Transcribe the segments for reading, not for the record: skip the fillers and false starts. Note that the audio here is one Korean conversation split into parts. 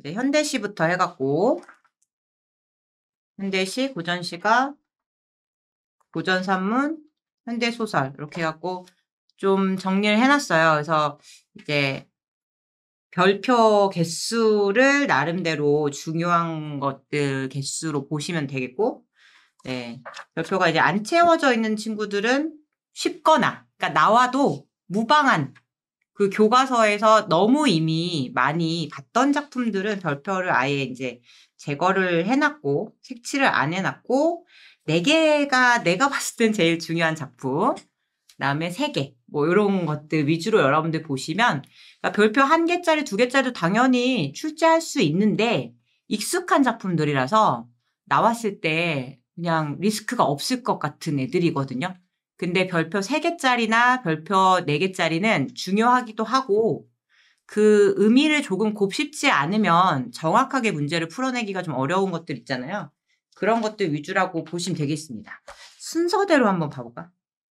이제 현대시부터 해갖고, 현대시, 고전시가, 고전산문, 현대소설, 이렇게 해갖고 좀 정리를 해놨어요. 그래서 이제 별표 개수를 나름대로 중요한 것들 개수로 보시면 되겠고, 네. 별표가 이제 안 채워져 있는 친구들은 쉽거나, 그러니까 나와도 무방한 그 교과서에서 너무 이미 많이 봤던 작품들은 별표를 아예 이제 제거를 해놨고, 색칠을 안 해놨고, 4개가 내가 봤을 땐 제일 중요한 작품, 그다음에 3개, 뭐 이런 것들 위주로 여러분들 보시면, 그러니까 별표 1개짜리, 2개짜리도 당연히 출제할 수 있는데, 익숙한 작품들이라서 나왔을 때 그냥 리스크가 없을 것 같은 애들이거든요. 근데 별표 3개짜리나 별표 4개짜리는 중요하기도 하고 그 의미를 조금 곱씹지 않으면 정확하게 문제를 풀어내기가 좀 어려운 것들 있잖아요. 그런 것들 위주라고 보시면 되겠습니다. 순서대로 한번 봐볼까?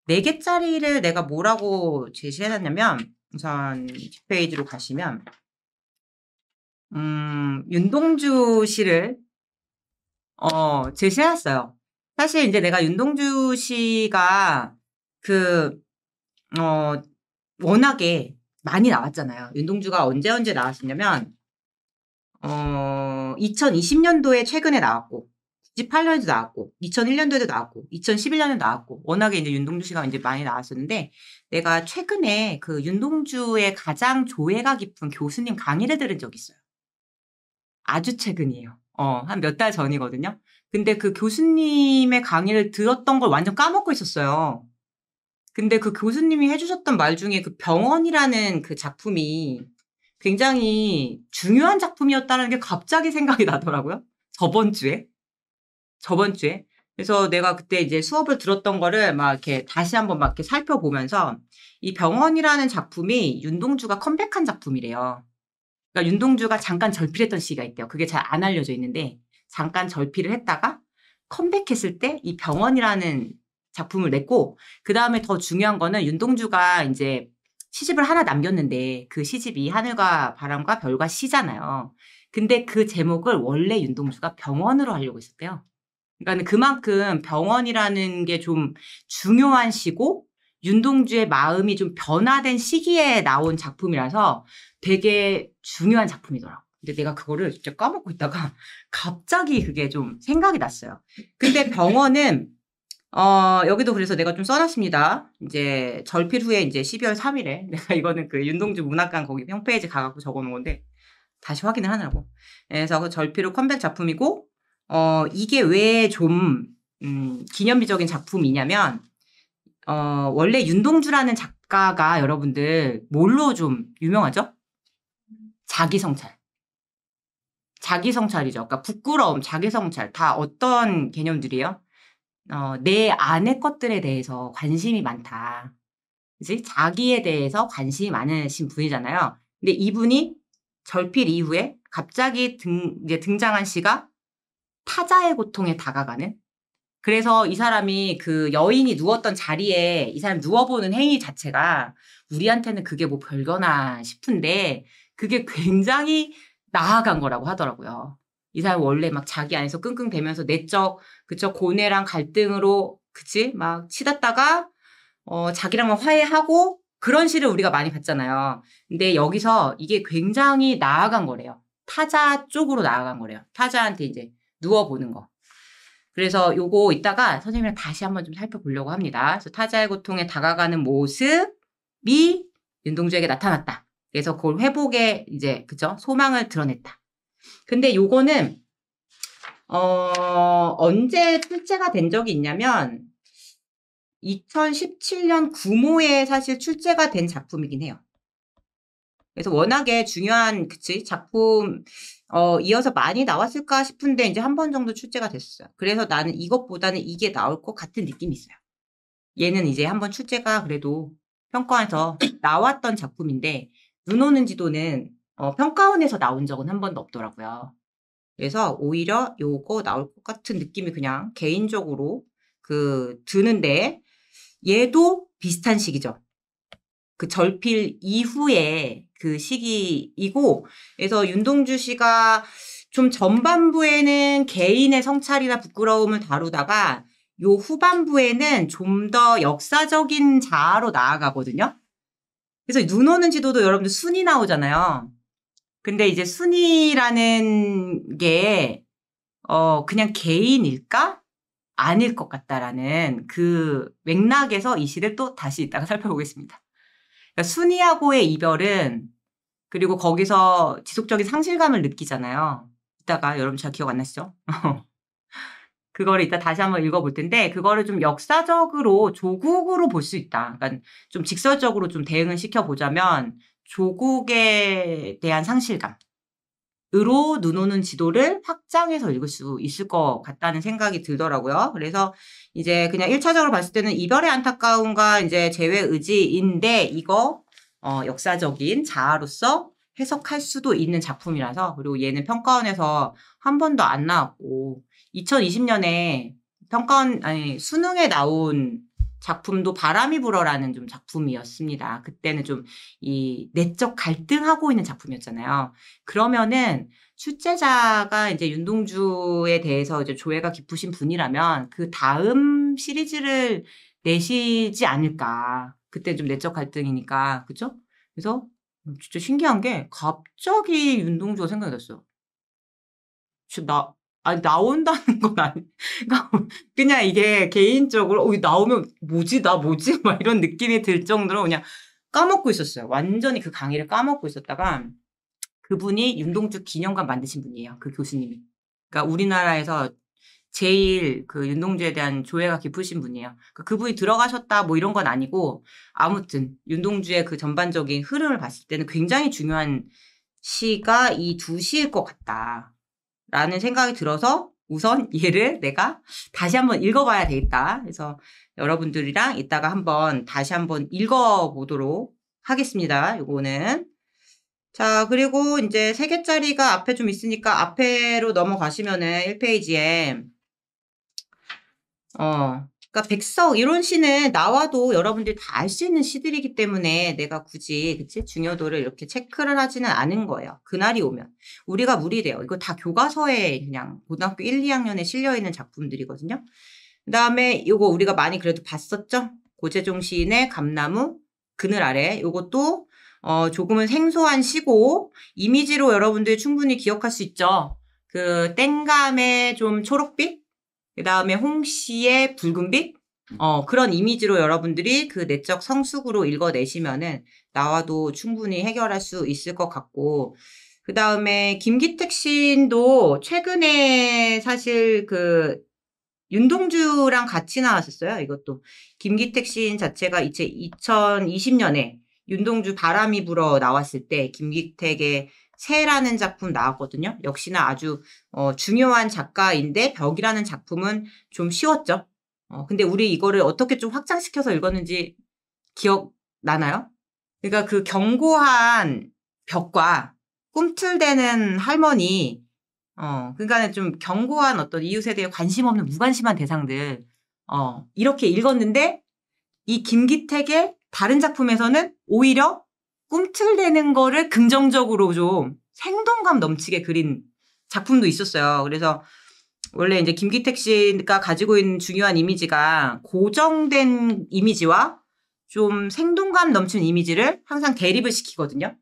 4개짜리를 내가 뭐라고 제시해놨냐면 우선 뒷페이지로 가시면 윤동주 씨를 제시해놨어요. 사실 이제 내가 윤동주 씨가 워낙에 많이 나왔잖아요. 윤동주가 언제 나왔었냐면 2020년도에 최근에 나왔고 98년에도 나왔고 2001년도에도 나왔고 2011년에도 나왔고 워낙에 이제 윤동주 씨가 이제 많이 나왔었는데 내가 최근에 그 윤동주의 가장 조예가 깊은 교수님 강의를 들은 적이 있어요. 아주 최근이에요. 한 몇 달 전이거든요. 근데 그 교수님의 강의를 들었던 걸 완전 까먹고 있었어요. 근데 그 교수님이 해주셨던 말 중에 그 병원이라는 그 작품이 굉장히 중요한 작품이었다는 게 갑자기 생각이 나더라고요. 저번 주에. 그래서 내가 그때 이제 수업을 들었던 거를 막 이렇게 다시 한번 막 이렇게 살펴보면서 이 병원이라는 작품이 윤동주가 컴백한 작품이래요. 그러니까 윤동주가 잠깐 절필했던 시기가 있대요. 그게 잘 안 알려져 있는데 잠깐 절필을 했다가 컴백했을 때 이 병원이라는 작품을 냈고 그 다음에 더 중요한 거는 윤동주가 이제 시집을 하나 남겼는데 그 시집이 하늘과 바람과 별과 시잖아요. 근데 그 제목을 원래 윤동주가 병원으로 하려고 했었대요. 그러니까 그만큼 병원이라는 게 좀 중요한 시고 윤동주의 마음이 좀 변화된 시기에 나온 작품이라서 되게 중요한 작품이더라고. 근데 내가 그거를 진짜 까먹고 있다가 갑자기 그게 좀 생각이 났어요. 근데 병원은 여기도 그래서 내가 좀 써놨습니다. 이제 절필 후에 이제 12월 3일에 내가 이거는 그 윤동주 문학관 거기 홈페이지 가갖고 적어놓은 건데 다시 확인을 하느라고. 그래서 그 절필 후 컴백 작품이고 이게 왜 좀 기념비적인 작품이냐면 원래 윤동주라는 작가가 여러분들 뭘로 좀 유명하죠? 자기성찰. 자기성찰이죠. 그러니까 부끄러움, 자기성찰 다 어떤 개념들이에요? 내 안의 것들에 대해서 관심이 많다. 그치? 자기에 대해서 관심이 많으신 분이잖아요. 근데 이분이 절필 이후에 갑자기 이제 등장한 시가 타자의 고통에 다가가는. 그래서 이 사람이 그 여인이 누웠던 자리에 이 사람이 누워보는 행위 자체가 우리한테는 그게 뭐 별거나 싶은데 그게 굉장히 나아간 거라고 하더라고요. 이 사람 원래 막 자기 안에서 끙끙대면서 내적 그쵸 고뇌랑 갈등으로 그치 막 치닫다가 자기랑만 화해하고 그런 시를 우리가 많이 봤잖아요. 근데 여기서 이게 굉장히 나아간 거래요. 타자 쪽으로 나아간 거래요. 타자한테 이제 누워보는 거. 그래서 요거 이따가 선생님이랑 다시 한번 좀 살펴보려고 합니다. 그래서 타자의 고통에 다가가는 모습이 윤동주에게 나타났다. 그래서 그걸 회복에 이제 그죠 소망을 드러냈다. 근데 요거는 언제 출제가 된 적이 있냐면 2017년 구모에 사실 출제가 된 작품이긴 해요. 그래서 워낙에 중요한 그치 작품 이어서 많이 나왔을까 싶은데 이제 한 번 정도 출제가 됐어요. 그래서 나는 이것보다는 이게 나올 것 같은 느낌이 있어요. 얘는 이제 한번 출제가 그래도 평가원에서 나왔던 작품인데 눈 오는 지도는 평가원에서 나온 적은 한 번도 없더라고요. 그래서 오히려 요거 나올 것 같은 느낌이 그냥 개인적으로 드는데 얘도 비슷한 시기죠. 그 절필 이후의 그 시기이고, 그래서 윤동주 씨가 좀 전반부에는 개인의 성찰이나 부끄러움을 다루다가 요 후반부에는 좀 더 역사적인 자아로 나아가거든요. 그래서 눈 오는 지도도 여러분들 순이 나오잖아요. 근데 이제 순이라는 게 그냥 개인일까? 아닐 것 같다라는 그 맥락에서 이 시를 또 다시 이따가 살펴보겠습니다. 그러니까 순이하고의 이별은, 그리고 거기서 지속적인 상실감을 느끼잖아요. 이따가 여러분 잘 기억 안 나시죠? 그거를 이따 다시 한번 읽어볼 텐데, 그거를 좀 역사적으로 조국으로 볼 수 있다. 그러니까 좀 직설적으로 좀 대응을 시켜보자면 조국에 대한 상실감. 으로 눈 오는 지도를 확장해서 읽을 수 있을 것 같다는 생각이 들더라고요. 그래서 이제 그냥 1차적으로 봤을 때는 이별의 안타까움과 이제 재회 의지인데, 이거 역사적인 자아로서 해석할 수도 있는 작품이라서, 그리고 얘는 평가원에서 한 번도 안 나왔고 2020년에 수능에 나온 작품도 바람이 불어라는 좀 작품이었습니다. 그때는 좀 이 내적 갈등하고 있는 작품이었잖아요. 그러면은 출제자가 이제 윤동주에 대해서 이제 조예가 깊으신 분이라면 그 다음 시리즈를 내시지 않을까. 그때 좀 내적 갈등이니까. 그죠? 그래서 진짜 신기한 게 갑자기 윤동주가 생각이 났어요. 아니, 나온다는 건 그러니까 그냥 이게 개인적으로, 나오면 뭐지? 나 뭐지? 막 이런 느낌이 들 정도로 그냥 까먹고 있었어요. 완전히 그 강의를 까먹고 있었다가, 그분이 윤동주 기념관 만드신 분이에요. 그 교수님이. 그러니까 우리나라에서 제일 그 윤동주에 대한 조예가 깊으신 분이에요. 그러니까 그분이 들어가셨다 뭐 이런 건 아니고, 아무튼 윤동주의 그 전반적인 흐름을 봤을 때는 굉장히 중요한 시가 이 두 시일 것 같다라는 생각이 들어서 우선 얘를 내가 다시 한번 읽어봐야 되겠다. 그래서 여러분들이랑 이따가 한번 다시 한번 읽어보도록 하겠습니다. 요거는. 자, 그리고 이제 3개짜리가 앞에 좀 있으니까 앞에로 넘어가시면은 1페이지에 그러니까 백석 이런 시는 나와도 여러분들이 다 알 수 있는 시들이기 때문에 내가 굳이 그치? 중요도를 이렇게 체크를 하지는 않은 거예요. 그날이 오면 우리가 무리돼요. 이거 다 교과서에 그냥 고등학교 1, 2학년에 실려 있는 작품들이거든요. 그다음에 이거 우리가 많이 그래도 봤었죠? 고재종 시인의 감나무 그늘 아래. 이것도 조금은 생소한 시고 이미지로 여러분들이 충분히 기억할 수 있죠. 그 땡감의 좀 초록빛, 그다음에 홍시의 붉은빛, 그런 이미지로 여러분들이 그 내적 성숙으로 읽어내시면은 나와도 충분히 해결할 수 있을 것 같고, 그다음에 김기택 시인도 최근에 사실 그 윤동주랑 같이 나왔었어요. 이것도 김기택 시인 자체가 2020년에 윤동주 바람이 불어 나왔을 때 김기택의 새라는 작품 나왔거든요. 역시나 아주 중요한 작가인데 벽이라는 작품은 좀 쉬웠죠. 근데 우리 이거를 어떻게 좀 확장시켜서 읽었는지 기억나나요? 그러니까 그 견고한 벽과 꿈틀대는 할머니, 그러니까 좀 견고한 어떤 이웃에 대해 관심 없는 무관심한 대상들, 이렇게 읽었는데 이 김기택의 다른 작품에서는 오히려 꿈틀대는 거를 긍정적으로 좀 생동감 넘치게 그린 작품도 있었어요. 그래서 원래 이제 김기택 씨가 가지고 있는 중요한 이미지가 고정된 이미지와 좀 생동감 넘치는 이미지를 항상 대립을 시키거든요.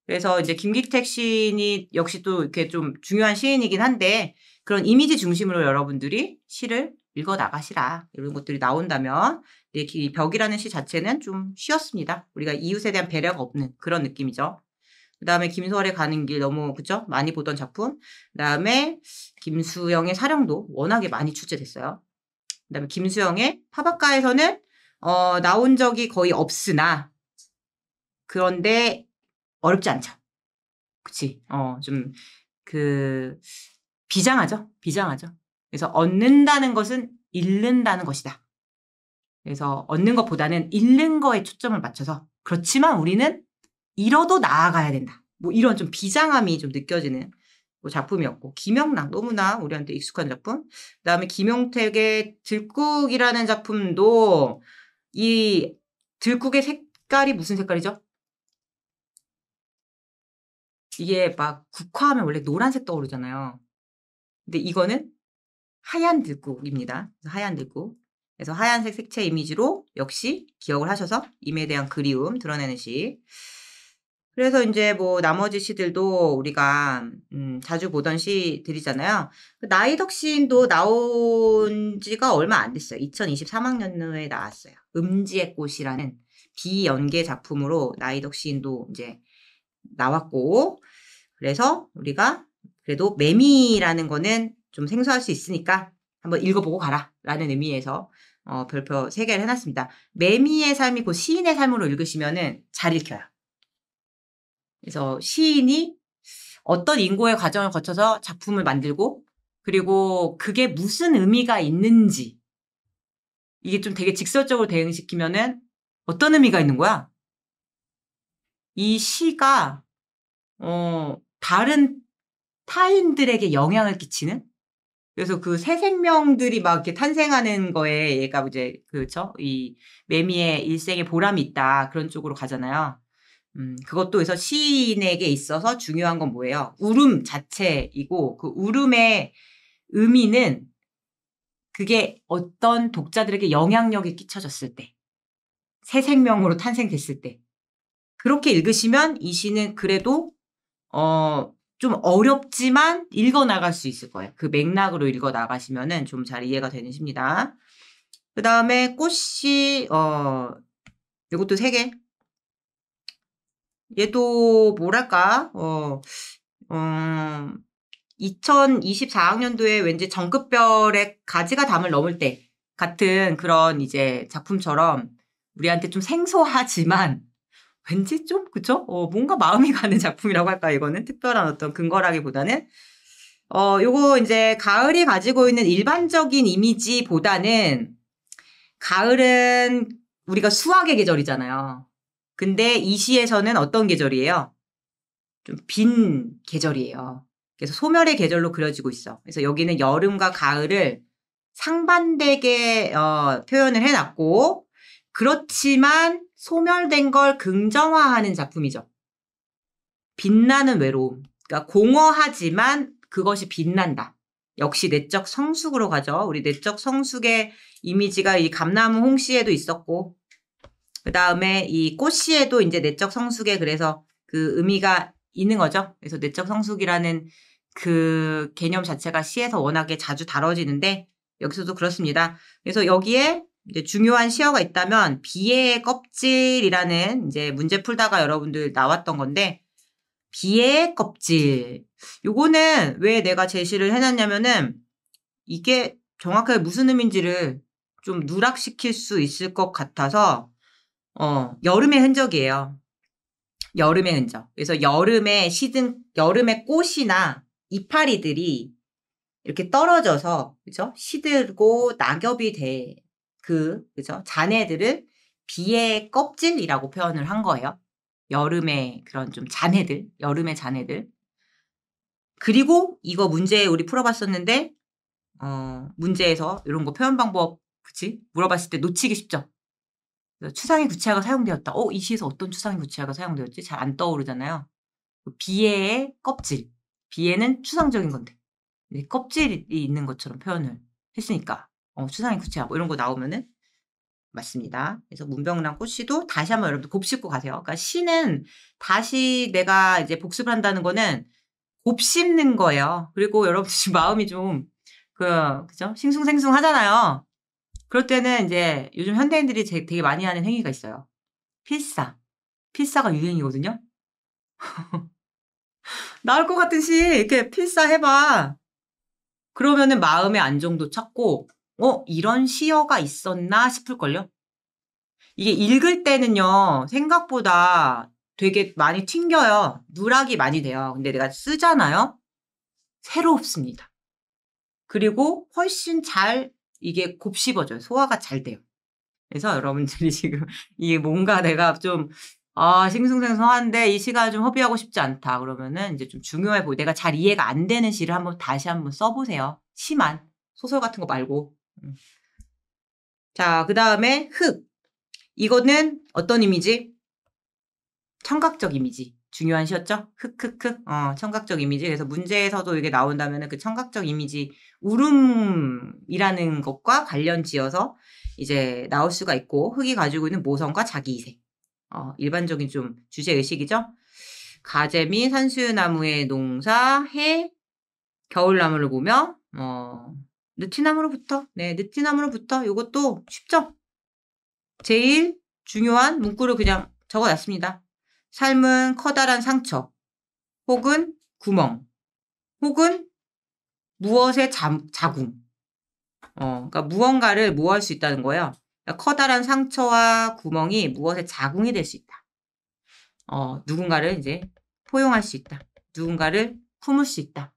그래서 이제 김기택 시인이 역시 또 이렇게 좀 중요한 시인이긴 한데 그런 이미지 중심으로 여러분들이 시를 읽어 나가시라. 이런 것들이 나온다면 이 벽이라는 시 자체는 좀 쉬웠습니다. 우리가 이웃에 대한 배려가 없는 그런 느낌이죠. 그다음에 김소월의 가는 길 너무 그죠? 많이 보던 작품. 그다음에 김수영의 사령도 워낙에 많이 출제됐어요. 그다음에 김수영의 파바카에서는 나온 적이 거의 없으나 그런데 어렵지 않죠. 그치? 좀 비장하죠. 비장하죠. 그래서 얻는다는 것은 잃는다는 것이다. 그래서 얻는 것보다는 잃는 거에 초점을 맞춰서 그렇지만 우리는 잃어도 나아가야 된다. 뭐 이런 좀 비장함이 좀 느껴지는 뭐 작품이었고, 김영락 너무나 우리한테 익숙한 작품. 그다음에 김용택의 들국이라는 작품도 이 들국의 색깔이 무슨 색깔이죠? 이게 막 국화하면 원래 노란색 떠오르잖아요. 근데 이거는 하얀 들국입니다. 그래서 하얀 들국. 그래서 하얀색 색채 이미지로 역시 기억을 하셔서 임에 대한 그리움 드러내는 시. 그래서 이제 뭐 나머지 시들도 우리가 자주 보던 시들이잖아요. 나이덕 시인도 나온 지가 얼마 안 됐어요. 2023학년도에 나왔어요. 음지의 꽃이라는 비연계 작품으로 나이덕 시인도 이제 나왔고, 그래서 우리가 그래도 매미라는 거는 좀 생소할 수 있으니까 한번 읽어보고 가라 라는 의미에서 별표 3개를 해놨습니다. 매미의 삶이 곧 시인의 삶으로 읽으시면은 잘 읽혀요. 그래서 시인이 어떤 인고의 과정을 거쳐서 작품을 만들고, 그리고 그게 무슨 의미가 있는지, 이게 좀 되게 직설적으로 대응시키면은 어떤 의미가 있는 거야? 이 시가 다른 타인들에게 영향을 끼치는? 그래서 그 새 생명들이 막 이렇게 탄생하는 거에 얘가 이제 그렇죠? 이 매미의 일생에 보람이 있다 그런 쪽으로 가잖아요. 그것도 그래서 시인에게 있어서 중요한 건 뭐예요? 울음 자체이고 그 울음의 의미는 그게 어떤 독자들에게 영향력이 끼쳐졌을 때, 새 생명으로 탄생됐을 때 그렇게 읽으시면 이 시는 그래도 좀 어렵지만 읽어나갈 수 있을 거예요. 그 맥락으로 읽어나가시면은 좀 잘 이해가 되는 시입니다. 그 다음에 꽃이, 이것도 3개. 얘도 뭐랄까, 2024학년도에 왠지 정급별의 가지가 담을 넘을 때 같은 그런 이제 작품처럼 우리한테 좀 생소하지만 왠지 좀 그쵸? 뭔가 마음이 가는 작품이라고 할까 이거는 특별한 어떤 근거라기보다는 요거 이제 가을이 가지고 있는 일반적인 이미지보다는 가을은 우리가 수확의 계절이잖아요. 근데 이 시에서는 어떤 계절이에요? 좀 빈 계절이에요. 그래서 소멸의 계절로 그려지고 있어. 그래서 여기는 여름과 가을을 상반되게 표현을 해놨고, 그렇지만 소멸된 걸 긍정화하는 작품이죠. 빛나는 외로움. 그러니까 공허하지만 그것이 빛난다. 역시 내적 성숙으로 가죠. 우리 내적 성숙의 이미지가 이 감나무 홍시에도 있었고, 그 다음에 이 꽃시에도 이제 내적 성숙에 그래서 그 의미가 있는 거죠. 그래서 내적 성숙이라는 그 개념 자체가 시에서 워낙에 자주 다뤄지는데 여기서도 그렇습니다. 그래서 여기에 이제 중요한 시어가 있다면 비애의 껍질이라는 이제 문제 풀다가 여러분들 나왔던 건데 비애의 껍질. 요거는 왜 내가 제시를 해놨냐면은 이게 정확하게 무슨 의미인지를 좀 누락시킬 수 있을 것 같아서 여름의 흔적이에요. 여름의 흔적. 그래서 여름에 여름의 꽃이나 이파리들이 이렇게 떨어져서, 그죠? 시들고 낙엽이 그죠? 잔해들을 비의 껍질이라고 표현을 한 거예요. 여름의 그런 좀 잔해들, 여름의 잔해들. 그리고 이거 문제 우리 풀어봤었는데, 문제에서 이런 거 표현 방법, 그치? 물어봤을 때 놓치기 쉽죠? 추상의 구체화가 사용되었다. 이 시에서 어떤 추상의 구체화가 사용되었지? 잘 안 떠오르잖아요. 비애의 껍질. 비애는 추상적인 건데. 껍질이 있는 것처럼 표현을 했으니까. 추상의 구체화 뭐 이런 거 나오면은 맞습니다. 그래서 문병랑 꽃시도 다시 한번 여러분들 곱씹고 가세요. 그러니까 시는 다시 내가 이제 복습을 한다는 거는 곱씹는 거예요. 그리고 여러분들 지금 마음이 좀 그죠? 싱숭생숭 하잖아요. 그럴 때는 이제 요즘 현대인들이 되게 많이 하는 행위가 있어요. 필사. 필사가 유행이거든요. 나올 것 같은 시 이렇게 필사해봐. 그러면은 마음의 안정도 찾고 이런 시어가 있었나 싶을걸요. 이게 읽을 때는요. 생각보다 되게 많이 튕겨요. 누락이 많이 돼요. 근데 내가 쓰잖아요. 새롭습니다. 그리고 훨씬 잘 이게 곱씹어져요. 소화가 잘 돼요. 그래서 여러분들이 지금 이게 뭔가 내가 좀 싱숭생숭한데 이 시간을 좀 허비하고 싶지 않다. 그러면은 이제 좀 중요해 보이. 내가 잘 이해가 안 되는 시를 다시 한번 써보세요. 시만. 소설 같은 거 말고. 자, 그 다음에 흙. 이거는 어떤 이미지? 청각적 이미지. 중요한 시였죠? 흑흑흑. 청각적 이미지. 그래서 문제에서도 이게 나온다면은 그 청각적 이미지, 울음이라는 것과 관련 지어서 이제 나올 수가 있고, 흑이 가지고 있는 모성과 자기이색. 일반적인 좀 주제의식이죠? 가재 및 산수유나무의 농사, 해, 겨울나무를 보며, 느티나무로부터, 네, 느티나무로부터, 요것도 쉽죠? 제일 중요한 문구를 그냥 적어놨습니다. 삶은 커다란 상처, 혹은 구멍, 혹은 무엇의 자궁. 그러니까 무언가를 모할 수 있다는 거예요. 그러니까 커다란 상처와 구멍이 무엇의 자궁이 될 수 있다. 누군가를 이제 포용할 수 있다. 누군가를 품을 수 있다.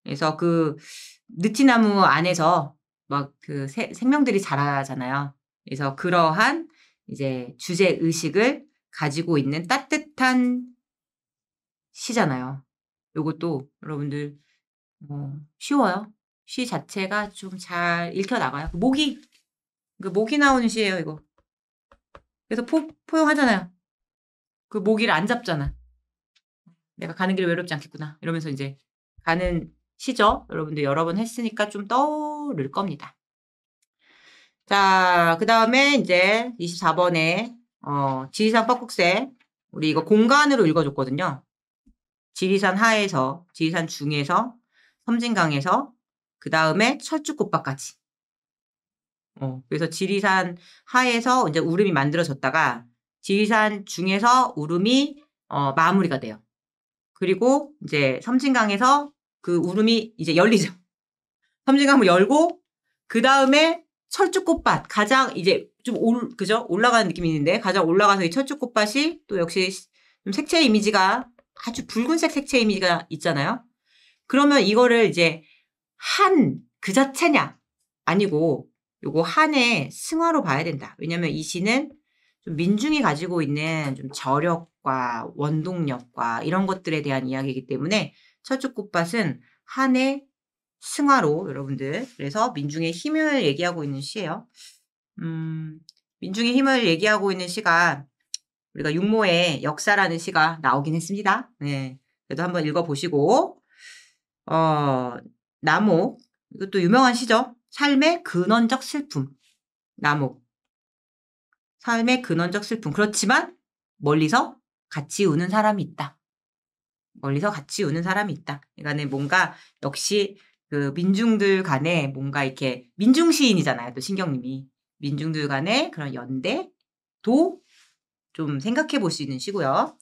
그래서 그 느티나무 안에서 막 그 생명들이 자라잖아요. 그래서 그러한 이제 주제 의식을 가지고 있는 따뜻한 시잖아요. 요것도 여러분들 쉬워요. 시 자체가 좀 잘 읽혀 나가요. 목이 나오는 시예요, 이거. 그래서 포용하잖아요. 그 모기를 안 잡잖아. 내가 가는 길이 외롭지 않겠구나. 이러면서 이제 가는 시죠. 여러분들 여러 번 했으니까 좀 떠오를 겁니다. 자, 그 다음에 이제 24번에 지리산 뻐국새. 우리 이거 공간으로 읽어줬거든요. 지리산 하에서, 지리산 중에서, 섬진강에서, 그 다음에 철쭉꽃밭까지. 그래서 지리산 하에서 이제 울음이 만들어졌다가 지리산 중에서 울음이 마무리가 돼요. 그리고 이제 섬진강에서 그 울음이 이제 열리죠. 섬진강을 열고 그 다음에 철쭉꽃밭 가장 이제 좀 그죠? 올라가는 느낌이 있는데 가장 올라가서 이 철쭉꽃밭이 또 역시 좀 색채 이미지가 아주 붉은색 색채 이미지가 있잖아요. 그러면 이거를 이제 한 그 자체냐? 아니고 요거 한의 승화로 봐야 된다. 왜냐면 이 시는 좀 민중이 가지고 있는 좀 저력과 원동력과 이런 것들에 대한 이야기이기 때문에 철쭉꽃밭은 한의 승화로 여러분들 그래서 민중의 힘을 얘기하고 있는 시예요. 민중의 힘을 얘기하고 있는 시가 우리가 육모의 역사라는 시가 나오긴 했습니다. 네. 그래도 한번 읽어보시고 나목 이것도 유명한 시죠. 삶의 근원적 슬픔. 나목. 삶의 근원적 슬픔. 그렇지만 멀리서 같이 우는 사람이 있다. 멀리서 같이 우는 사람이 있다. 그러니까는 뭔가 역시 그 민중들 간에 뭔가 이렇게 민중시인이잖아요. 또 신경님이. 민중들 간의 그런 연대도 좀 생각해 볼 수 있는 시고요.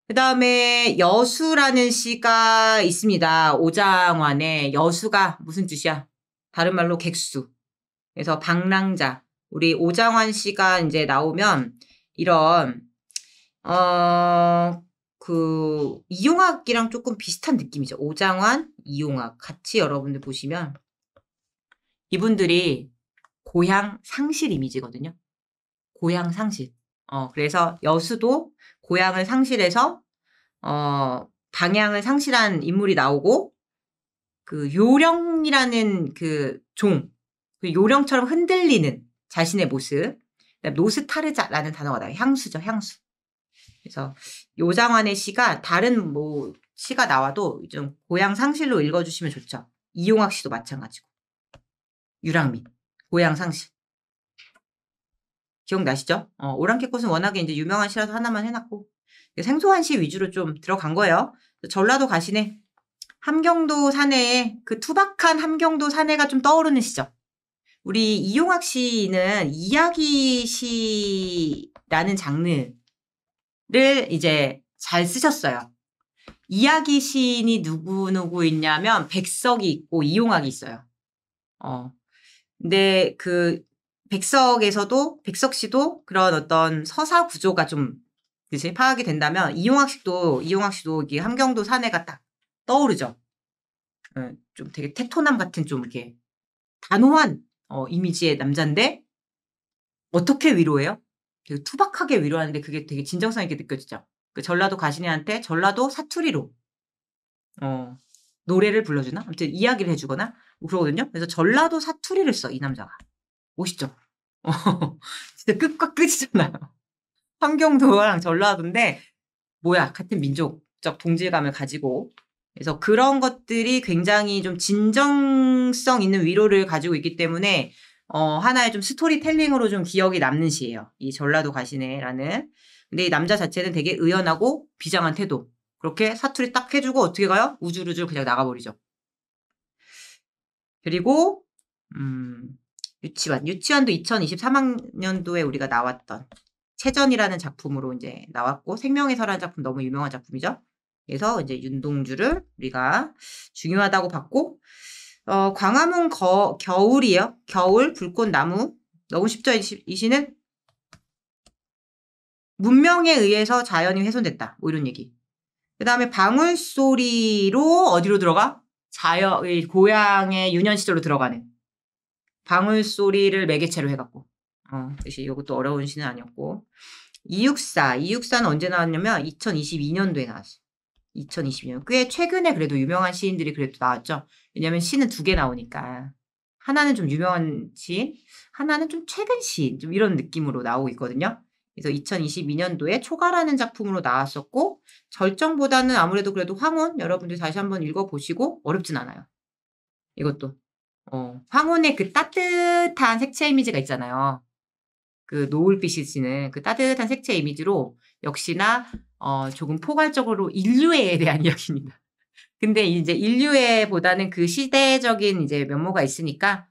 그 다음에 여수라는 시가 있습니다. 오장환의 여수가 무슨 뜻이야? 다른 말로 객수. 그래서 방랑자. 우리 오장환 씨가 이제 나오면 이런 그 이용학이랑 조금 비슷한 느낌이죠. 오장환, 이용학 같이 여러분들 보시면 이분들이 고향 상실 이미지거든요. 고향 상실. 그래서 여수도 고향을 상실해서 방향을 상실한 인물이 나오고 그 요령이라는 그 그 요령처럼 흔들리는 자신의 모습. 노스타르자라는 단어가 나와요. 향수죠, 향수. 그래서 요장환의 시가 다른 뭐 시가 나와도 좀 고향 상실로 읽어주시면 좋죠. 이용학 씨도 마찬가지고. 유랑민, 고향 상실. 기억나시죠? 오랑캐꽃은 워낙에 이제 유명한 시라서 하나만 해놨고 생소한 시 위주로 좀 들어간 거예요. 전라도 가시네. 함경도 사내에 그 투박한 함경도 사내가 좀 떠오르는 시죠. 우리 이용학 씨는 이야기 시라는 장르를 이제 잘 쓰셨어요. 이야기 시인이 누구 있냐면 백석이 있고 이용학이 있어요. 근데 그 백석 씨도 그런 어떤 서사 구조가 좀 그치 파악이 된다면 이용학 씨도 이게 함경도 사내가 딱 떠오르죠. 좀 되게 테토남 같은 좀 이렇게 단호한 이미지의 남자인데 어떻게 위로해요? 되게 투박하게 위로하는데 그게 되게 진정성 있게 느껴지죠. 그 전라도 가시네한테 전라도 사투리로 노래를 불러주나? 아무튼 이야기를 해주거나 뭐 그러거든요. 그래서 전라도 사투리를 써 이 남자가. 멋있죠? 진짜 끝과 끝이잖아요. 함경도랑 전라도인데 뭐야 같은 민족적 동질감을 가지고 그래서 그런 것들이 굉장히 좀 진정성 있는 위로를 가지고 있기 때문에 하나의 좀 스토리텔링으로 좀 기억이 남는 시예요. 이 전라도 가시네라는. 근데 이 남자 자체는 되게 의연하고 비장한 태도. 그렇게 사투리 딱 해주고 어떻게 가요? 우줄우줄 그냥 나가버리죠. 그리고 유치원. 유치원도 2023학년도에 우리가 나왔던 채전이라는 작품으로 이제 나왔고 생명의서라는 작품 너무 유명한 작품이죠. 그래서 이제 윤동주를 우리가 중요하다고 봤고 광화문 겨울이에요. 겨울 불꽃나무. 너무 쉽죠? 이 시는 문명에 의해서 자연이 훼손됐다. 뭐 이런 얘기. 그 다음에 방울소리로 어디로 들어가? 고향의 유년 시절로 들어가는. 방울소리를 매개체로 해갖고. 역시 이것도 어려운 시는 아니었고. 264는 언제 나왔냐면 2022년도에 나왔어요. 2022년. 꽤 최근에 그래도 유명한 시인들이 그래도 나왔죠. 왜냐면 시는 2개 나오니까. 하나는 좀 유명한 시인, 하나는 좀 최근 시인, 좀 이런 느낌으로 나오고 있거든요. 그래서 2022년도에 초가라는 작품으로 나왔었고 절정보다는 아무래도 그래도 황혼 여러분들 다시 한번 읽어보시고 어렵진 않아요. 이것도. 황혼의 그 따뜻한 색채 이미지가 있잖아요. 그 노을빛이 지는 그 따뜻한 색채 이미지로 역시나 조금 포괄적으로 인류애에 대한 이야기입니다. 근데 이제 인류애보다는 그 시대적인 이제 면모가 있으니까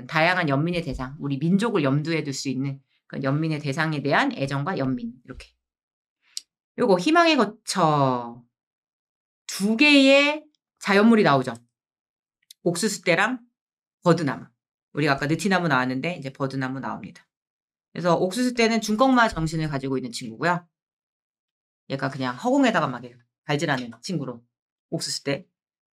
다양한 연민의 대상, 우리 민족을 염두에 둘 수 있는 그 연민의 대상에 대한 애정과 연민 이렇게. 요거 희망의 거처 2개의 자연물이 나오죠. 옥수수대랑 버드나무. 우리가 아까 느티나무 나왔는데 이제 버드나무 나옵니다. 그래서 옥수수대는 중꺾마 정신을 가지고 있는 친구고요. 얘가 그냥 허공에다가 막 발질하는 친구로 옥수수대.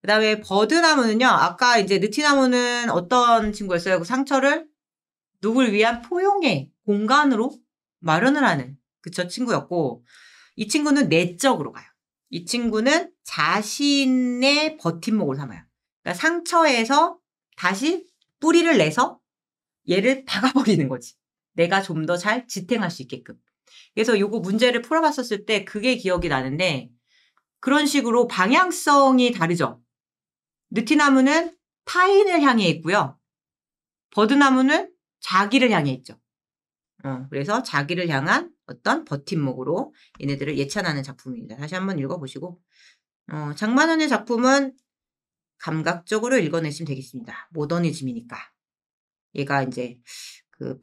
그 다음에 버드나무는요. 아까 이제 느티나무는 어떤 친구였어요? 그 상처를 누굴 위한 포용의 공간으로 마련을 하는 그쵸 친구였고 이 친구는 내적으로 가요. 이 친구는 자신의 버팀목을 삼아요. 그러니까 상처에서 다시 뿌리를 내서 얘를 박아버리는 거지. 내가 좀 더 잘 지탱할 수 있게끔. 그래서 요거 문제를 풀어봤었을 때 그게 기억이 나는데 그런 식으로 방향성이 다르죠. 느티나무는 타인을 향해 있고요. 버드나무는 자기를 향해 있죠. 그래서 자기를 향한 어떤 버팀목으로 얘네들을 예찬하는 작품입니다. 다시 한번 읽어보시고 장만원의 작품은 감각적으로 읽어내시면 되겠습니다. 모더니즘이니까. 얘가 이제 그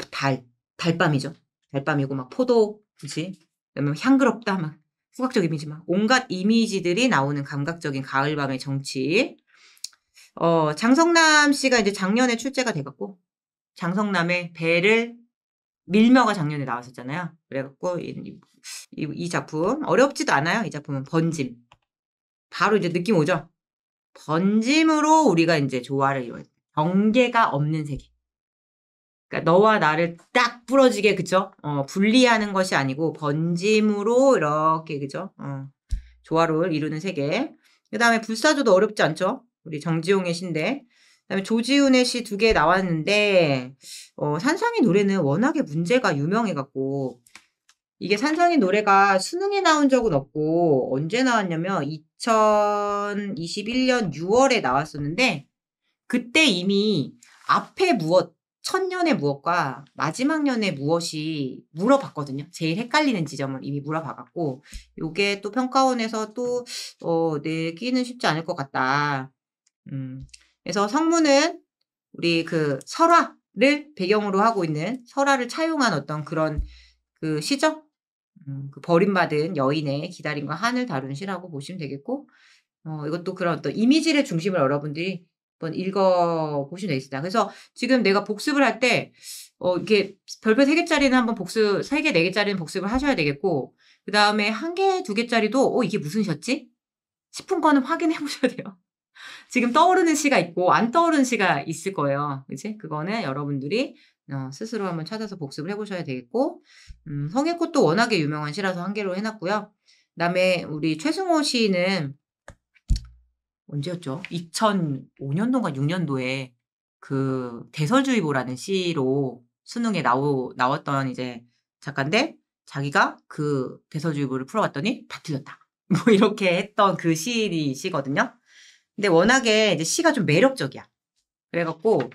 달밤이죠. 달밤이고 막 포도, 그치? 그다음에 향그럽다, 막 후각적 이미지 막 온갖 이미지들이 나오는 감각적인 가을밤의 정치. 장성남 씨가 이제 작년에 출제가 돼갖고 장성남의 배를 밀며가 작년에 나왔었잖아요. 그래갖고 이 작품 어렵지도 않아요. 이 작품은 번짐. 바로 이제 느낌 오죠. 번짐으로 우리가 이제 조화를 이뤄요. 경계가 없는 세계. 그러니까 너와 나를 딱 부러지게 그죠? 분리하는 것이 아니고 번짐으로 이렇게 그죠? 조화를 이루는 세계. 그다음에 불사조도 어렵지 않죠? 우리 정지용의 시인데. 그다음에 조지훈의 시 2개 나왔는데 산상의 노래는 워낙에 문제가 유명해갖고 이게 산상의 노래가 수능에 나온 적은 없고 언제 나왔냐면 2021년 6월에 나왔었는데 그때 이미 앞에 무엇 천년의 무엇과 마지막 년의 무엇이 물어봤거든요. 제일 헷갈리는 지점을 이미 물어봐갖고 요게 또 평가원에서 또 내기는 쉽지 않을 것 같다. 그래서 성문은 우리 그 설화를 배경으로 하고 있는 설화를 차용한 어떤 그런 그 시죠? 그 버림받은 여인의 기다림과 한을 다루는 시라고 보시면 되겠고 이것도 그런 어떤 이미지를 중심으로 여러분들이 한번 읽어보시면 되겠습니다. 그래서 지금 내가 복습을 할 때 이렇게 별표 3개짜리는 한번 3개, 4개짜리는 복습을 하셔야 되겠고 그 다음에 1개, 2개짜리도 이게 무슨 시였지? 싶은 거는 확인해 보셔야 돼요. 지금 떠오르는 시가 있고 안 떠오르는 시가 있을 거예요. 그치? 그거는 여러분들이 스스로 한번 찾아서 복습을 해보셔야 되겠고 성의꽃도 워낙에 유명한 시라서 1개로 해놨고요. 그 다음에 우리 최승호 시인은 언제였죠? 2005년도인가 6년도에 그 대설주의보라는 시로 수능에 나왔던 이제 작가인데 자기가 그 대서주의보를 풀어봤더니 다 틀렸다. 뭐 이렇게 했던 그 시거든요. 근데 워낙에 이제 시가 좀 매력적이야. 그래갖고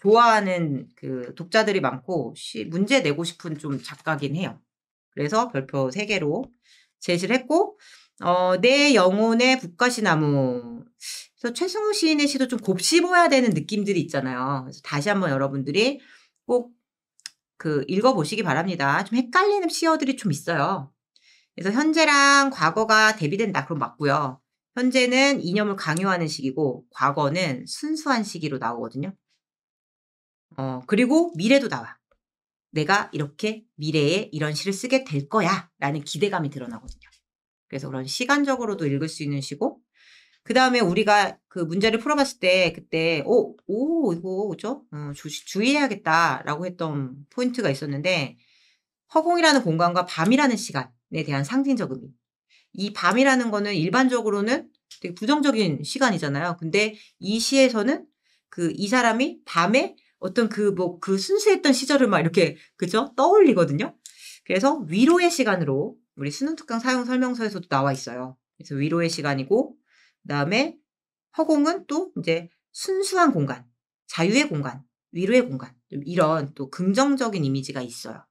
좋아하는 그 독자들이 많고 문제 내고 싶은 좀 작가긴 해요. 그래서 별표 3개로 제시를 했고 내 영혼의 북가시나무. 그래서 최승우 시인의 시도 좀 곱씹어야 되는 느낌들이 있잖아요. 그래서 다시 한번 여러분들이 꼭 그 읽어보시기 바랍니다. 좀 헷갈리는 시어들이 좀 있어요. 그래서 현재랑 과거가 대비된다. 그럼 맞고요. 현재는 이념을 강요하는 시기고 과거는 순수한 시기로 나오거든요. 그리고 미래도 나와. 내가 이렇게 미래에 이런 시를 쓰게 될 거야 라는 기대감이 드러나거든요. 그래서 그런 시간적으로도 읽을 수 있는 시고 그 다음에 우리가 그 문제를 풀어봤을 때 그때 이거 그죠? 주의해야겠다라고 했던 포인트가 있었는데 허공이라는 공간과 밤이라는 시간에 대한 상징적 의미. 이 밤이라는 거는 일반적으로는 되게 부정적인 시간이잖아요. 근데 이 시에서는 이 사람이 밤에 어떤 그 순수했던 시절을 막 이렇게, 그죠? 떠올리거든요. 그래서 위로의 시간으로 우리 수능특강 사용 설명서에서도 나와 있어요. 그래서 위로의 시간이고, 그 다음에 허공은 또 이제 순수한 공간, 자유의 공간, 위로의 공간, 이런 또 긍정적인 이미지가 있어요.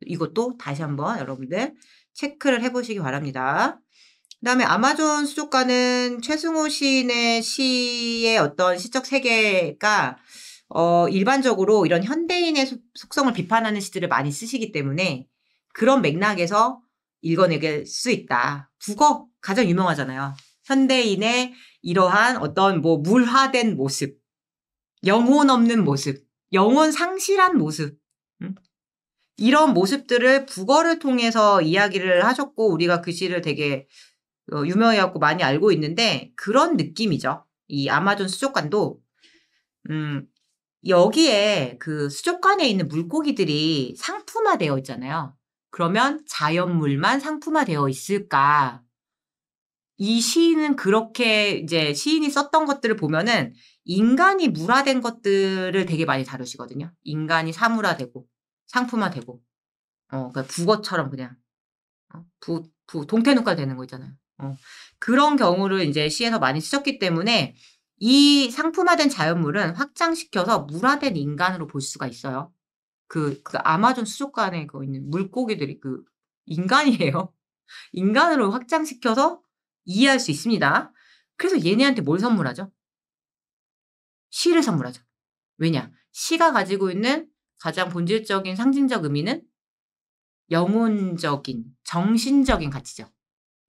이것도 다시 한번 여러분들 체크를 해보시기 바랍니다. 그 다음에 아마존 수족관은 최승호 시인의 시의 어떤 시적 세계가 일반적으로 이런 현대인의 속성을 비판하는 시들을 많이 쓰시기 때문에 그런 맥락에서 읽어내길 수 있다. 국어 가장 유명하잖아요. 현대인의 이러한 어떤 물화된 모습, 영혼 없는 모습, 영혼 상실한 모습, 이런 모습들을 국어를 통해서 이야기를 하셨고 우리가 그 시를 되게 유명해갖고 많이 알고 있는데 그런 느낌이죠. 이 아마존 수족관도 여기에 그 수족관에 있는 물고기들이 상품화되어 있잖아요. 그러면 자연물만 상품화되어 있을까? 이 시인은 그렇게 이제 시인이 썼던 것들을 보면은 인간이 물화된 것들을 되게 많이 다루시거든요. 인간이 사물화되고 상품화되고 그러니까 북어처럼 그냥 동태눈깔 되는 거 있잖아요. 그런 경우를 이제 시에서 많이 쓰셨기 때문에 이 상품화된 자연물은 확장시켜서 물화된 인간으로 볼 수가 있어요. 그 아마존 수족관에 있는 물고기들이 인간이에요. 인간으로 확장시켜서 이해할 수 있습니다. 그래서 얘네한테 뭘 선물하죠? 시를 선물하죠. 왜냐? 시가 가지고 있는 가장 본질적인 상징적 의미는 영혼적인, 정신적인 가치죠.